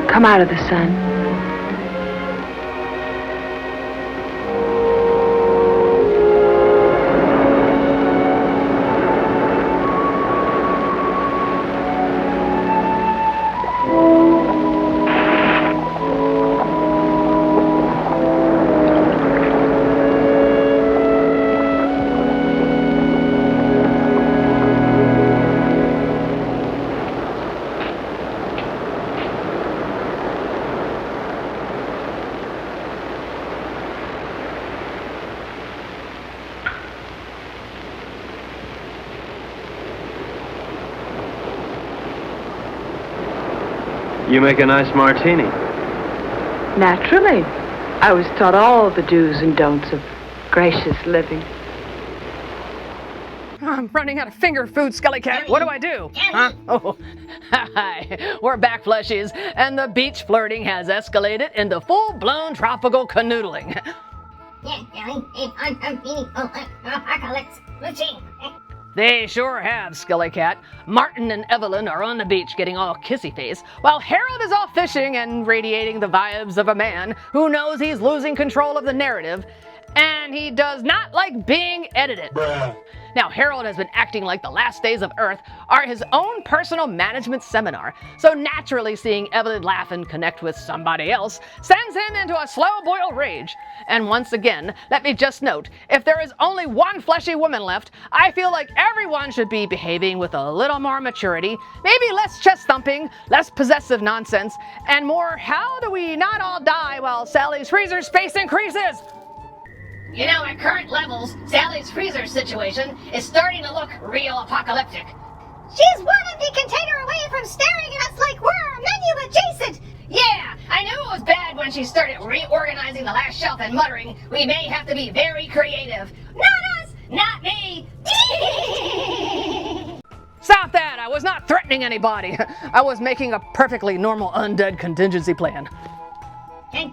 Come out of the sun. You make a nice martini. Naturally. I was taught all the do's and don'ts of gracious living. I'm running out of finger food, Skelly Cat. What do I do? Huh? Oh, hi. We're back, fleshies, and the beach flirting has escalated into full-blown tropical canoodling. Apocalypse routine. They sure have, Skelly Cat. Martin and Evelyn are on the beach getting all kissy-face, while Harold is off fishing and radiating the vibes of a man who knows he's losing control of the narrative, and he does not like being edited. Now, Harold has been acting like the last days of Earth are his own personal management seminar, so naturally seeing Evelyn laugh and connect with somebody else sends him into a slow-boiled rage. And once again, let me just note, if there is only one fleshy woman left, I feel like everyone should be behaving with a little more maturity, maybe less chest-thumping, less possessive nonsense, and more how do we not all die while Sally's freezer space increases? You know, at current levels, Sally's freezer situation is starting to look real apocalyptic. She's 1 empty container away from staring at us like we're menu adjacent. Yeah, I knew it was bad when she started reorganizing the last shelf and muttering, "We may have to be very creative." Not us, not me. Stop that! I was not threatening anybody. I was making a perfectly normal undead contingency plan. And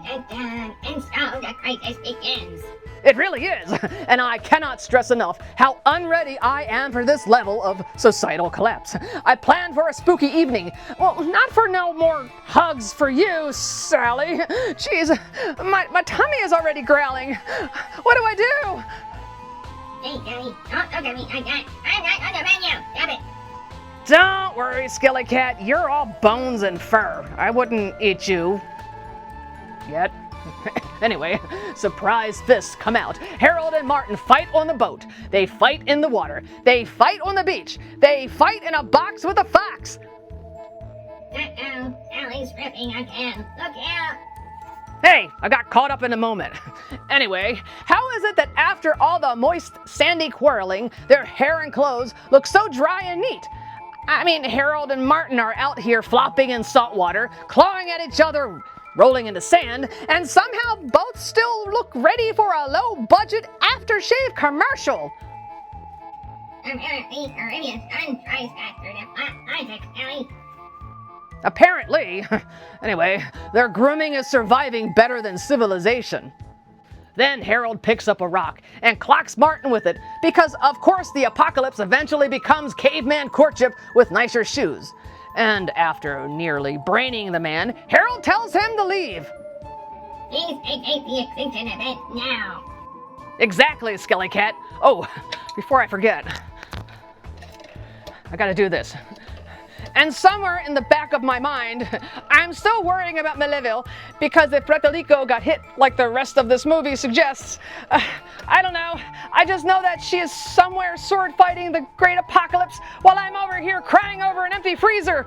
so the crisis begins. It really is, and I cannot stress enough how unready I am for this level of societal collapse. I planned for a spooky evening. Well, not for no more hugs for you, Sally. Jeez, my tummy is already growling. What do I do? Hey, Sally, don't look at me like that. I'm not on the menu. Stop it. Don't worry, Skelly Cat. You're all bones and fur. I wouldn't eat you. Yet. Anyway, surprise fists come out. Harold and Martin fight on the boat. They fight in the water. They fight on the beach. They fight in a box with a fox. Uh-oh, Sally's ripping again. Look out. Hey, I got caught up in the moment. Anyway, how is it that after all the moist, sandy quarreling, their hair and clothes look so dry and neat? I mean, Harold and Martin are out here flopping in salt water, clawing at each other, rolling into sand, and somehow both still look ready for a low-budget aftershave commercial. Apparently, Iridia's son tries faster than logic, Sally. Apparently. Anyway, their grooming is surviving better than civilization. Then Harold picks up a rock and clocks Martin with it because, of course, the apocalypse eventually becomes caveman courtship with nicer shoes. And after nearly braining the man, Harold tells him to leave. Please vacate the extinction event now. Exactly, Skelly Cat. Oh, before I forget, I gotta do this. And somewhere in the back of my mind, I'm still worrying about Melevill, because if Puerto Rico got hit like the rest of this movie suggests, I don't know. I just know that she is somewhere sword fighting the great apocalypse while I'm over here crying over an empty freezer.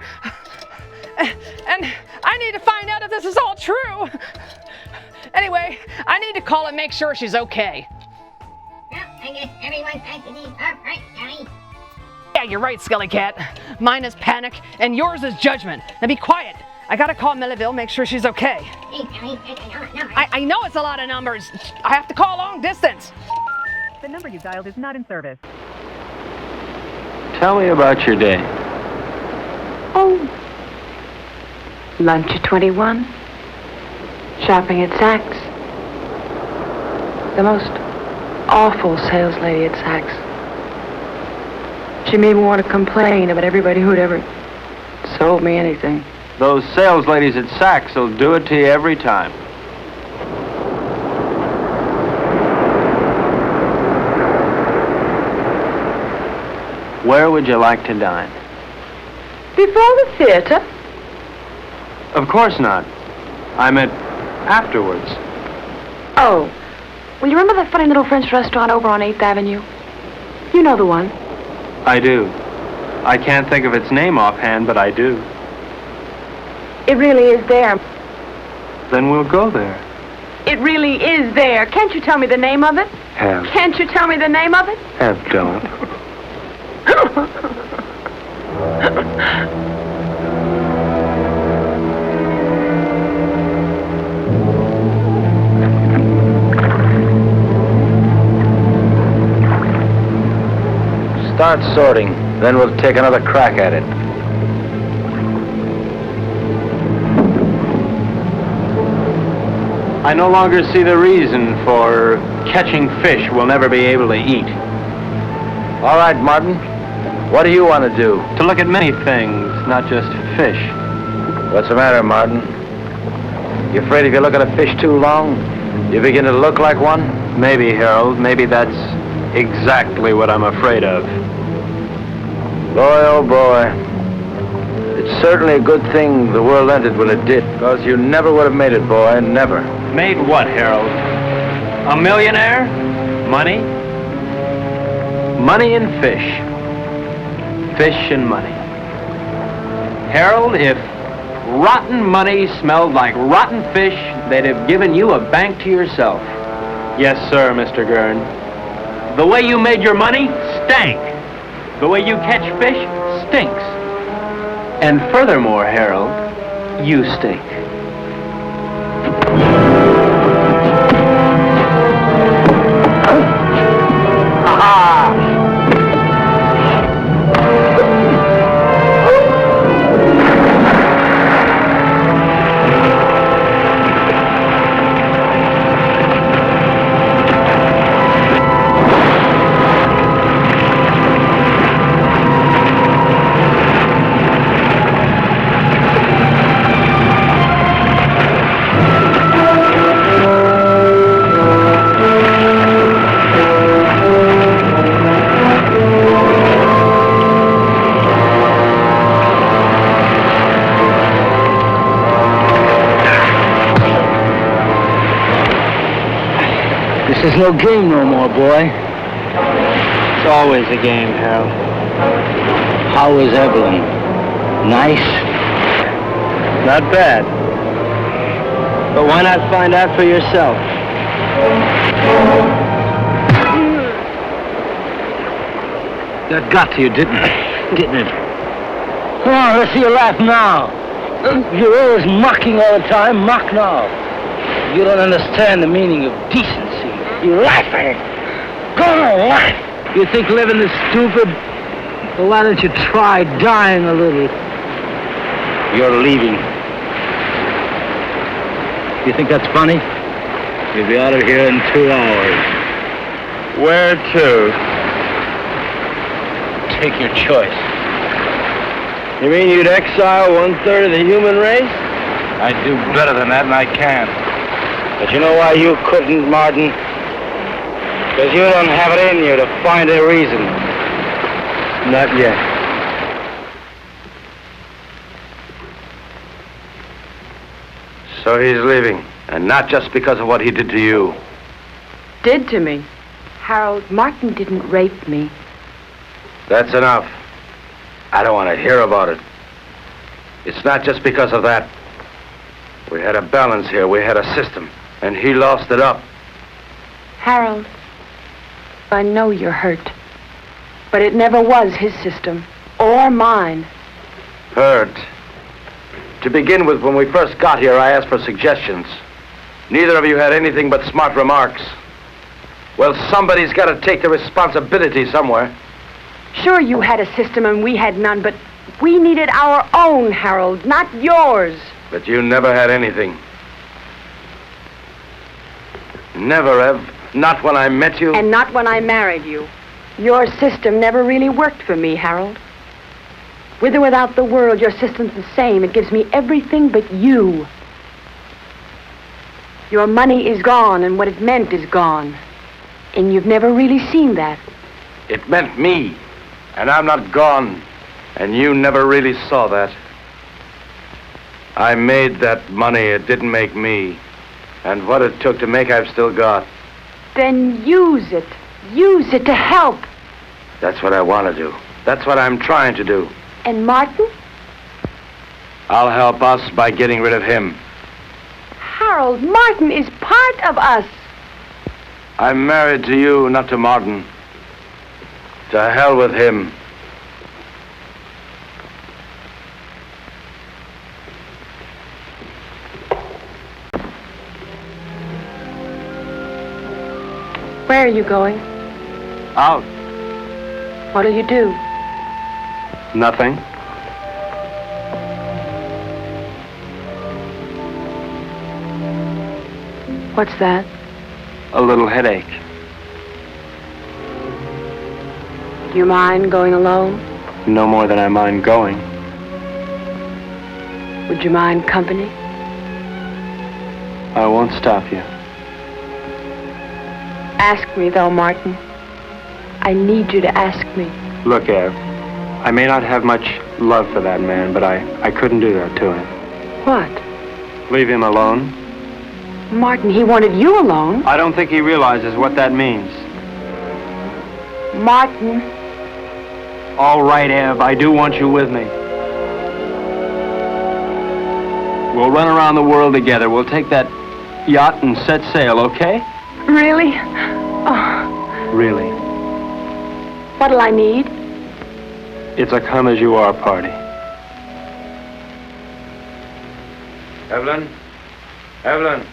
And I need to find out if this is all true. Anyway, I need to call and make sure she's okay. Well, I guess everyone's acting all right, Johnny. Yeah, you're right, Skelly Cat. Mine is panic, and yours is judgment. Now be quiet. I gotta call Melevill, make sure she's okay. Hey, Johnny, that's a lot of numbers. I know it's a lot of numbers. I have to call long distance. The number you dialed is not in service. Tell me about your day. Oh. Lunch at 21. Shopping at Saks. The most awful sales lady at Saks. She made me want to complain about everybody who'd ever sold me anything. Those sales ladies at Saks will do it to you every time. Where would you like to dine? Before the theater? Of course not. I meant afterwards. Oh. Well, you remember that funny little French restaurant over on 8th Avenue? You know the one. I do. I can't think of its name offhand, but I do. It really is there. Then we'll go there. It really is there. Can't you tell me the name of it? Have. Can't you tell me the name of it? Have don't. Start sorting, then we'll take another crack at it. I no longer see the reason for catching fish we'll never be able to eat. All right, Martin. What do you want to do? To look at many things, not just fish. What's the matter, Martin? You afraid if you look at a fish too long, you begin to look like one? Maybe, Harold. Maybe that's exactly what I'm afraid of. Boy, oh boy. It's certainly a good thing the world ended when it did, because you never would have made it, boy, never. Made what, Harold? A millionaire? Money? Money and fish. Fish and money. Harold, if rotten money smelled like rotten fish, they'd have given you a bank to yourself. Yes, sir, Mr. Gurn. The way you made your money stank. The way you catch fish stinks. And furthermore, Harold, you stink. There's no game no more, boy. It's always a game, Harold. How is Evelyn? Nice? Not bad. But why not find out for yourself? That got to you, didn't it? Come on, let's see you laugh now. You're always mocking all the time. Mock now. You don't understand the meaning of decency. You're laughing. Go on, laugh. You think living is stupid? Well, why don't you try dying a little? You're leaving. You think that's funny? You'll be out of here in 2 hours. Where to? Take your choice. You mean you'd exile 1/3 of the human race? I'd do better than that, and I can. But you know why you couldn't, Martin? Because you don't have it in you to find a reason. Not yet. So he's leaving, and not just because of what he did to you. Did to me? Harold, Martin didn't rape me. That's enough. I don't want to hear about it. It's not just because of that. We had a balance here, we had a system, and he lost it up. Harold, I know you're hurt, but it never was his system, or mine. Hurt? To begin with, when we first got here, I asked for suggestions. Neither of you had anything but smart remarks. Well, somebody's got to take the responsibility somewhere. Sure, you had a system and we had none, but we needed our own, Harold, not yours. But you never had anything. Never, Ev. Not when I met you. And not when I married you. Your system never really worked for me, Harold. With or without the world, your system's the same. It gives me everything but you. Your money is gone, and what it meant is gone. And you've never really seen that. It meant me, and I'm not gone. And you never really saw that. I made that money. It didn't make me. And what it took to make, I've still got. Then use it. Use it to help. That's what I want to do. That's what I'm trying to do. And Martin? I'll help us by getting rid of him. Harold, Martin is part of us. I'm married to you, not to Martin. To hell with him. Where are you going? Out. What'll you do? Nothing. What's that? A little headache. Do you mind going alone? No more than I mind going. Would you mind company? I won't stop you. Ask me, though, Martin. I need you to ask me. Look, Ev, I may not have much love for that man, but I couldn't do that to him. What? Leave him alone? Martin, he wanted you alone. I don't think he realizes what that means. Martin. All right, Ev, I do want you with me. We'll run around the world together. We'll take that yacht and set sail, okay? Really? Oh. Really. What'll I need? It's a come-as-you-are party. Evelyn? Evelyn?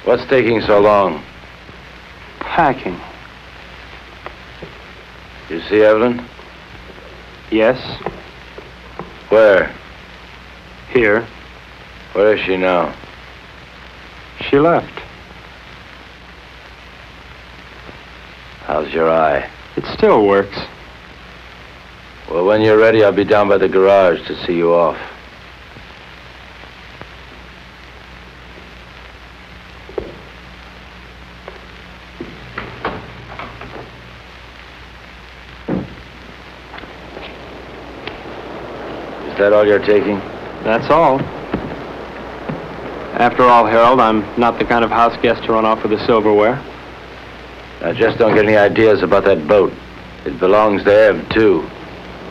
What's taking so long? Packing. You see Evelyn? Yes. Where? Here. Where is she now? She left. How's your eye? It still works. Well, when you're ready, I'll be down by the garage to see you off. Is that all you're taking? That's all. After all, Harold, I'm not the kind of house guest to run off with the silverware. Now, just don't get any ideas about that boat. It belongs to Ev, too.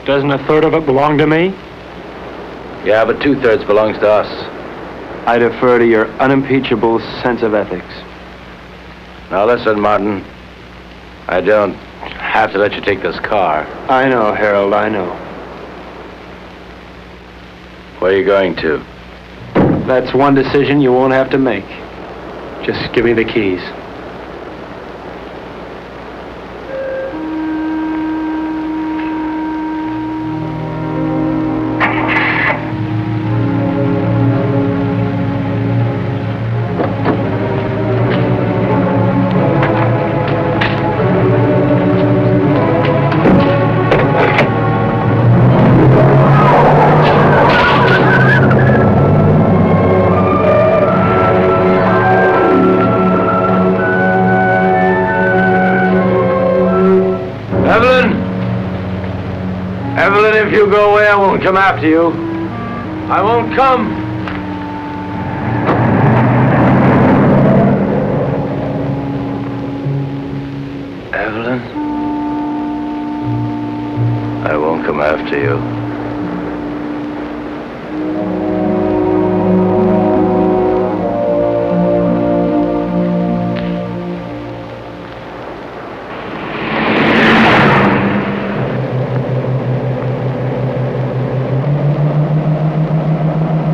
Doesn't a third of it belong to me? Yeah, but 2/3 belongs to us. I defer to your unimpeachable sense of ethics. Now, listen, Martin. I don't have to let you take this car. I know, Harold, I know. Where are you going to? That's one decision you won't have to make. Just give me the keys. Evelyn, if you go away, I won't come after you. I won't come. Evelyn? I won't come after you.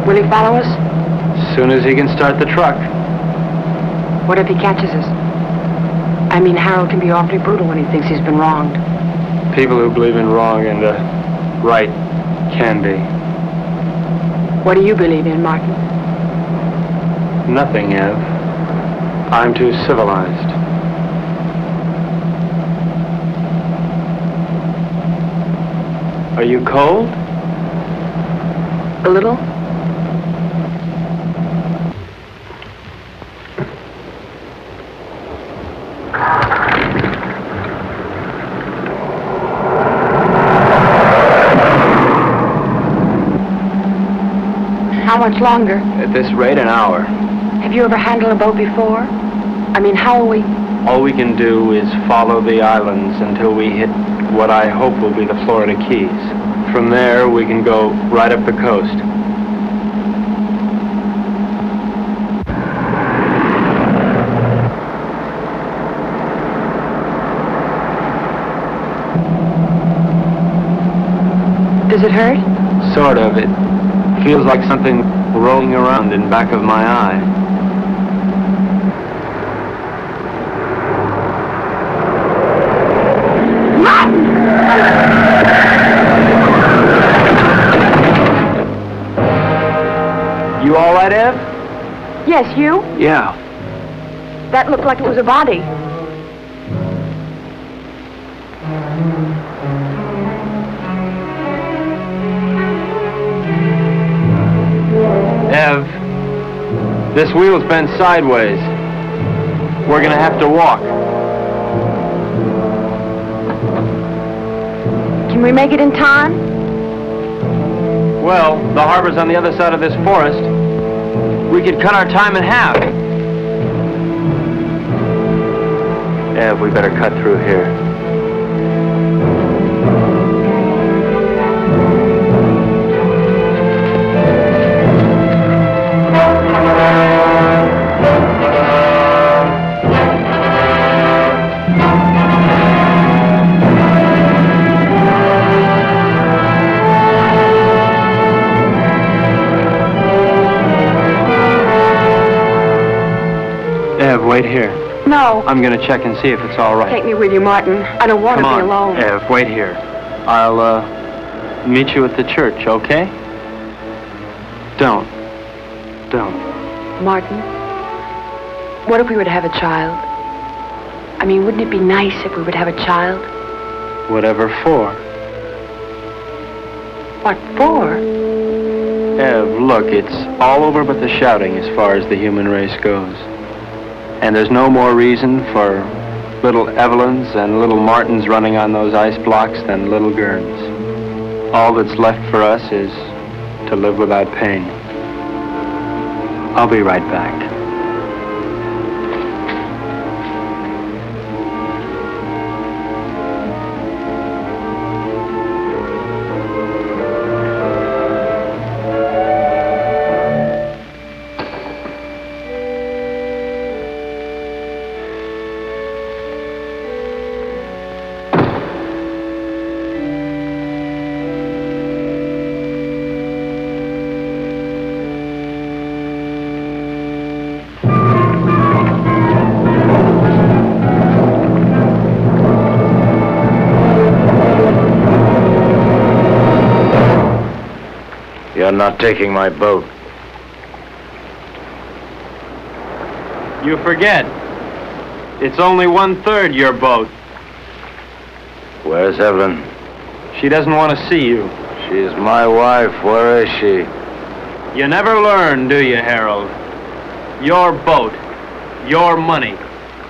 Will he follow us? As soon as he can start the truck. What if he catches us? I mean, Harold can be awfully brutal when he thinks he's been wronged. People who believe in wrong and right can be. What do you believe in, Martin? Nothing, Ev. I'm too civilized. Are you cold? A little? How much longer? At this rate, an hour. Have you ever handled a boat before? I mean, how will we... All we can do is follow the islands until we hit what I hope will be the Florida Keys. From there, we can go right up the coast. Does it hurt? Sort of. It feels like something rolling around in back of my eye. You all right, Ev? Yes, you? Yeah. That looked like it was a body. Ev, this wheel's bent sideways. We're gonna have to walk. Can we make it in time? Well, the harbor's on the other side of this forest. We could cut our time in half. Ev, we better cut through here. Wait here. No. I'm gonna check and see if it's all right. Take me with you, Martin. I don't want to be alone. Ev, wait here. I'll, meet you at the church, okay? Don't. Martin, what if we were to have a child? I mean, wouldn't it be nice if we would have a child? Whatever for. What for? Ev, look, it's all over but the shouting as far as the human race goes. And there's no more reason for little Evelyns and little Martins running on those ice blocks than little Gurns. All that's left for us is to live without pain. I'll be right back. You're not taking my boat. You forget. It's only 1/3 your boat. Where's Evelyn? She doesn't want to see you. She's my wife. Where is she? You never learn, do you, Harold? Your boat, your money,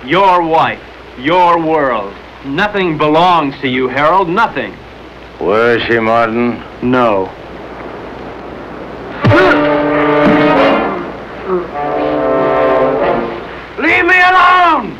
your wife, your world. Nothing belongs to you, Harold, nothing. Where is she, Martin? No. Leave me alone!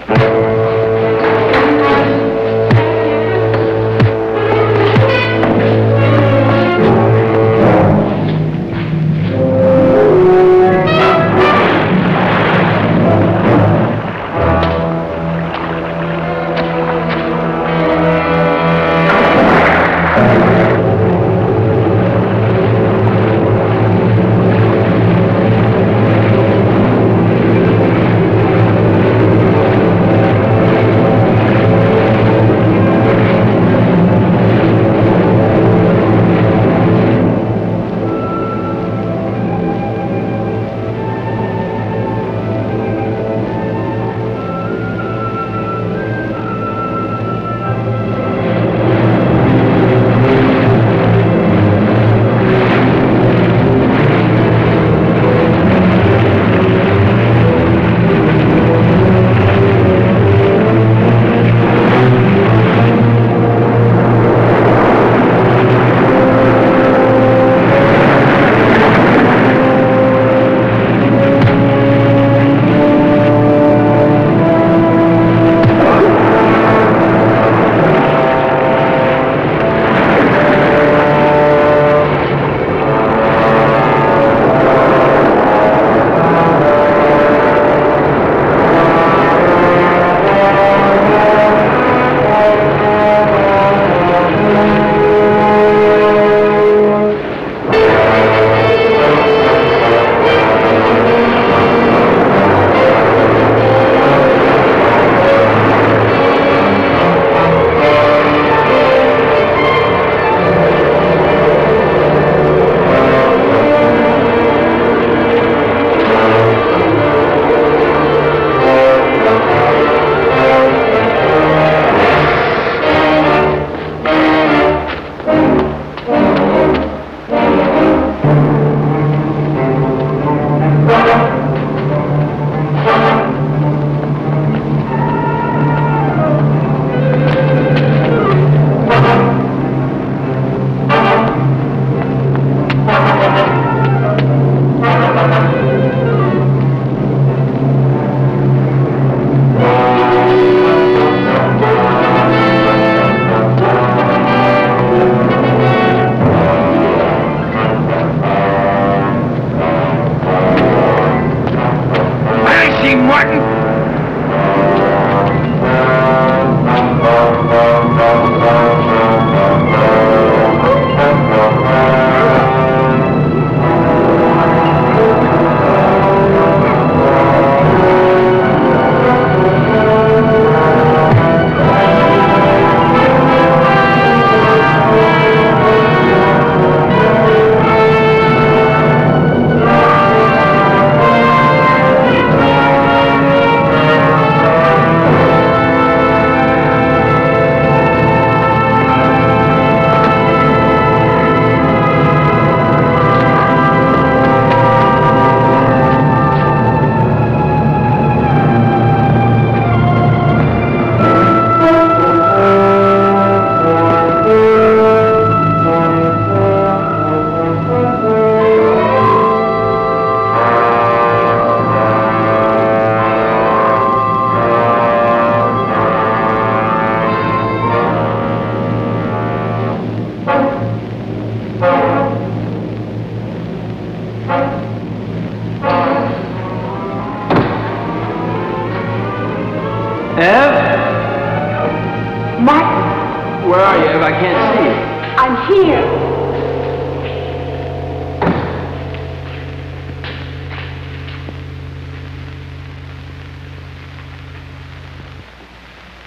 Where are you, Ev? I can't see you. I'm here.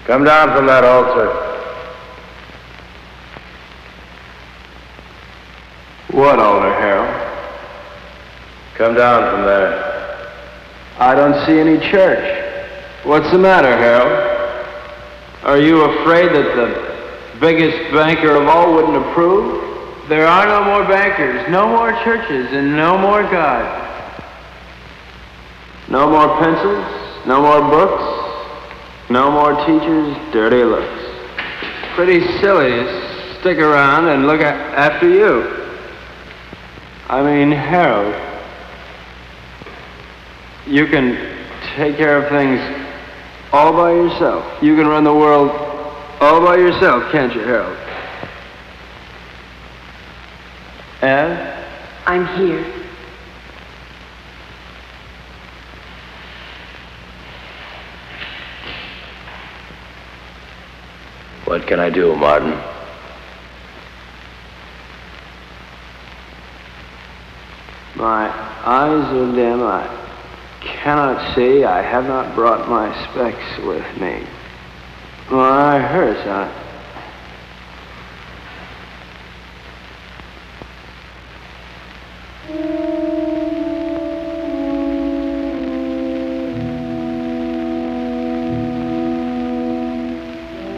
Come down from that altar. What altar, Harold? Come down from there. I don't see any church. What's the matter, Harold? Are you afraid that the biggest banker of all wouldn't approve? There are no more bankers, no more churches, and no more God. No more pencils, no more books, no more teachers' dirty looks. Pretty silly, stick around and look after you. I mean, Harold, you can take care of things all by yourself. You can run the world all by yourself, can't you, Harold? Ed? I'm here. What can I do, Martin? My eyes are dim. I cannot see. I have not brought my specs with me. My hurts.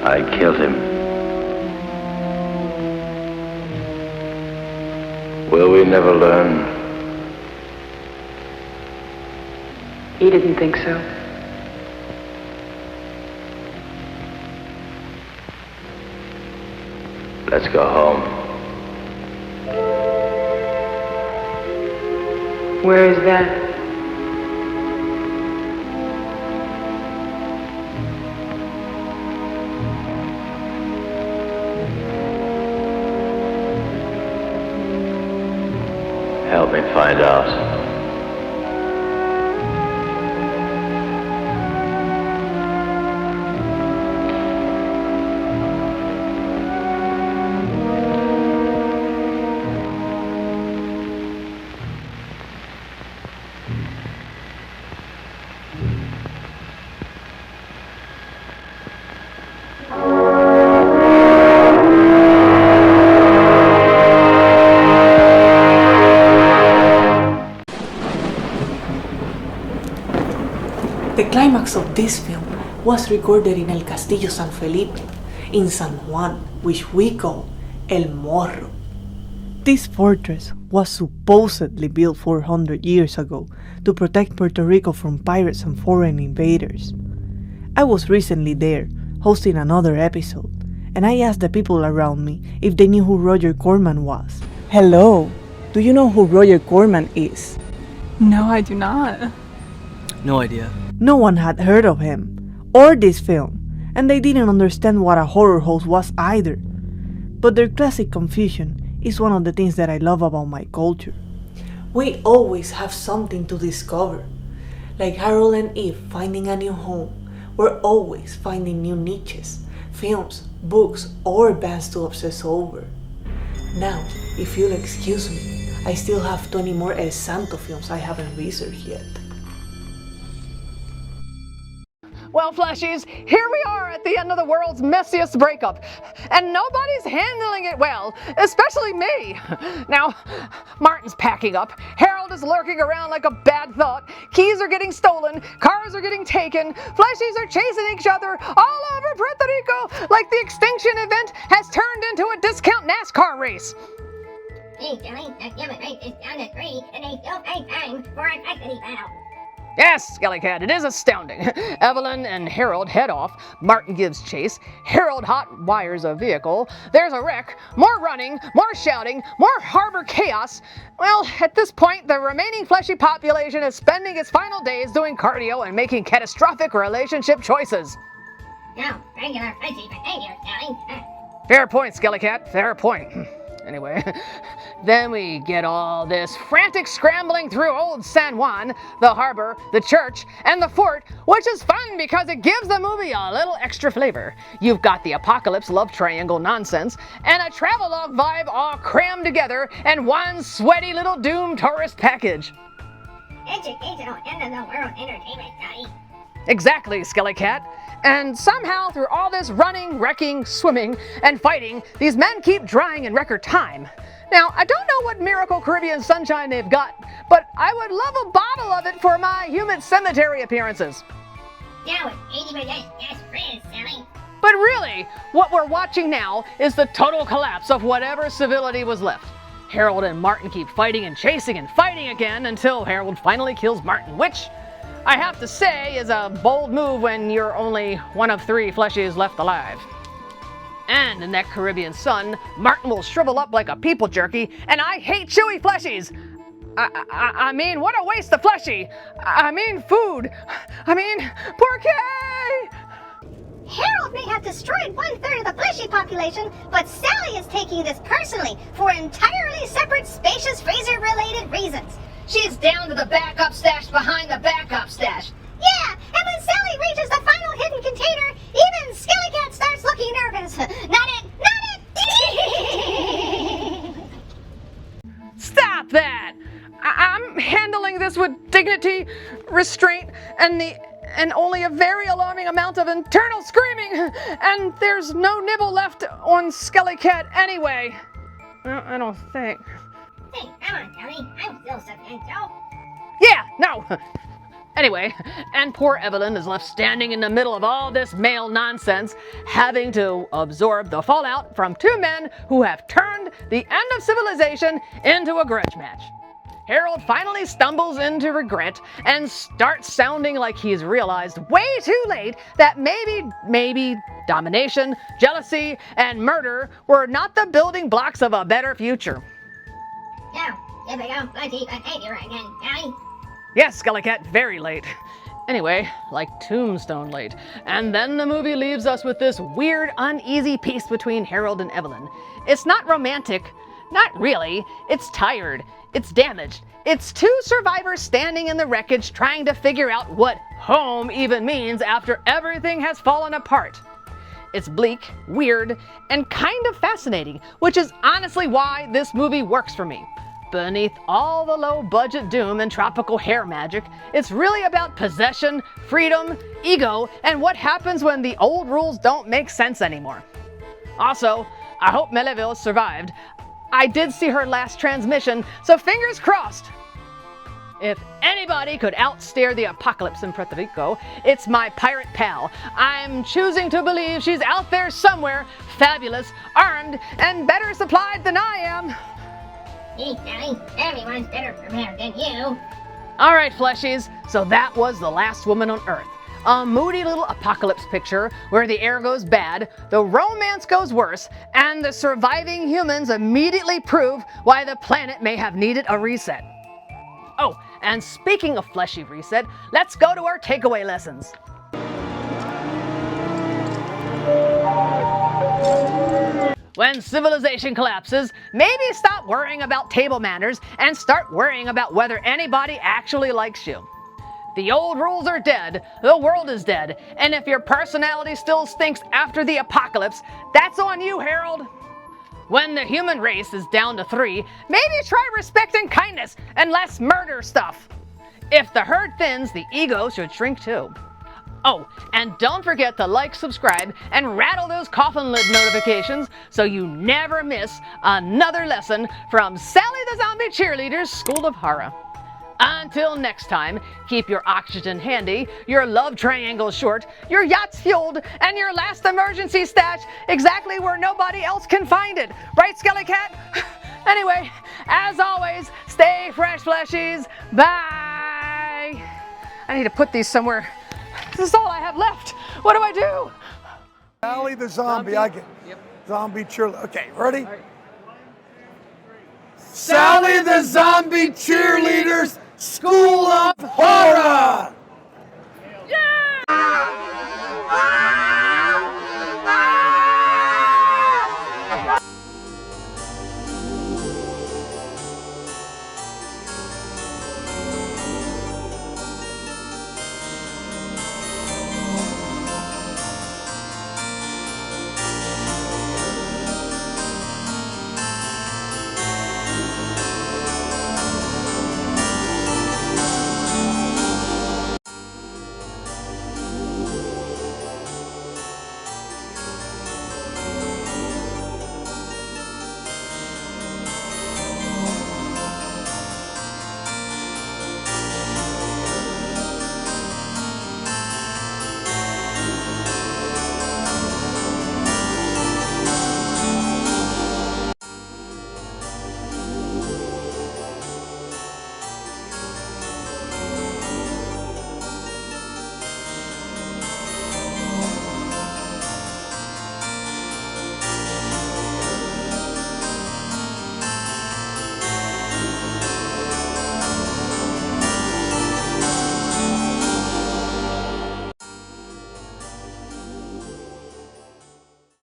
I killed him. Will we never learn? He didn't think so. Let's go home. Where is that? Help me find out. The climax of this film was recorded in El Castillo San Felipe, in San Juan, which we call El Morro. This fortress was supposedly built 400 years ago to protect Puerto Rico from pirates and foreign invaders. I was recently there, hosting another episode, and I asked the people around me if they knew who Roger Corman was. Hello, do you know who Roger Corman is? No, I do not. No idea. No one had heard of him, or this film, and they didn't understand what a horror host was either. But their classic confusion is one of the things that I love about my culture. We always have something to discover. Like Harold and Eve finding a new home, we're always finding new niches, films, books, or bands to obsess over. Now, if you'll excuse me, I still have 20 more El Santo films I haven't researched yet. Well, fleshies, here we are at the end of the world's messiest breakup, and nobody's handling it well, especially me. Now, Martin's packing up, Harold is lurking around like a bad thought, keys are getting stolen, cars are getting taken, fleshies are chasing each other all over Puerto Rico like the extinction event has turned into a discount NASCAR race. Hey, Billy, the human race is down to 3, and they still take time for a custody battle. Yes, Skellycat, it is astounding. Evelyn and Harold head off, Martin gives chase, Harold hot wires a vehicle, there's a wreck, more running, more shouting, more harbor chaos. Well, at this point, the remaining fleshy population is spending its final days doing cardio and making catastrophic relationship choices. No, regular fleshy behavior, Sally. Fair point, Skellycat, fair point. Anyway, then we get all this frantic scrambling through old San Juan, the harbor, the church, and the fort, which is fun because it gives the movie a little extra flavor. You've got the apocalypse love triangle nonsense, and a travelogue vibe all crammed together in one sweaty little doomed tourist package. Educational end-of-the-world entertainment, Sally. Exactly, Skellycat. And somehow, through all this running, wrecking, swimming, and fighting, these men keep drying in record time. Now, I don't know what miracle Caribbean sunshine they've got, but I would love a bottle of it for my humid cemetery appearances. Now with 80% gas friends, Sally. But really, what we're watching now is the total collapse of whatever civility was left. Harold and Martin keep fighting and chasing and fighting again until Harold finally kills Martin, which I have to say is a bold move when you're only one of 3 fleshies left alive. And in that Caribbean sun, Martin will shrivel up like a people jerky, and I hate chewy fleshies. I mean, what a waste of fleshy. I mean, food. I mean, porky! Harold may have destroyed 1/3 of the fleshy population, but Sally is taking this personally for entirely separate spacious freezer-related reasons. She's down to the backup stash behind the backup stash. Yeah, and when Sally reaches the final hidden container, even Skellycat starts looking nervous. Not it! Stop that! I'm handling this with dignity, restraint, and only a very alarming amount of internal screaming, and there's no nibble left on Skellycat anyway. Well, I don't think. Hey, come on, Sally. I'm still substantial. Yeah, no. Anyway, and poor Evelyn is left standing in the middle of all this male nonsense, having to absorb the fallout from two men who have turned the end of civilization into a grudge match. Harold finally stumbles into regret and starts sounding like he's realized way too late that maybe domination, jealousy, and murder were not the building blocks of a better future. Now, here we go. Bloody behavior again, Sally. Yes, Skellycat, very late. Anyway, like Tombstone late. And then the movie leaves us with this weird, uneasy peace between Harold and Evelyn. It's not romantic. Not really. It's tired. It's damaged. It's two survivors standing in the wreckage trying to figure out what home even means after everything has fallen apart. It's bleak, weird, and kind of fascinating, which is honestly why this movie works for me. Beneath all the low-budget doom and tropical hair magic, it's really about possession, freedom, ego, and what happens when the old rules don't make sense anymore. Also, I hope Melevill survived. I did see her last transmission, so fingers crossed. If anybody could outstare the apocalypse in Puerto Rico, it's my pirate pal. I'm choosing to believe she's out there somewhere, fabulous, armed, and better supplied than I am. Hey, Sally, everyone's better prepared than you. All right, fleshies, so that was The Last Woman on Earth. A moody little apocalypse picture where the air goes bad, the romance goes worse, and the surviving humans immediately prove why the planet may have needed a reset. Oh, and speaking of fleshy reset, let's go to our takeaway lessons. When civilization collapses, maybe stop worrying about table manners and start worrying about whether anybody actually likes you. The old rules are dead, the world is dead, and if your personality still stinks after the apocalypse, that's on you, Harold. When the human race is down to 3, maybe try respect and kindness and less murder stuff. If the herd thins, the ego should shrink too. Oh, and don't forget to like, subscribe, and rattle those coffin lid notifications so you never miss another lesson from Sally the Zombie Cheerleader's School of Horror. Until next time, keep your oxygen handy, your love triangle short, your yachts fueled, and your last emergency stash exactly where nobody else can find it. Right, Skellycat? Anyway, as always, stay fresh, fleshies. Bye! I need to put these somewhere. This is all I have left. What do I do? Sally the zombie. I get zombie cheerleader. Okay, ready? Right. Sally the Zombie Cheerleader's School of Horror!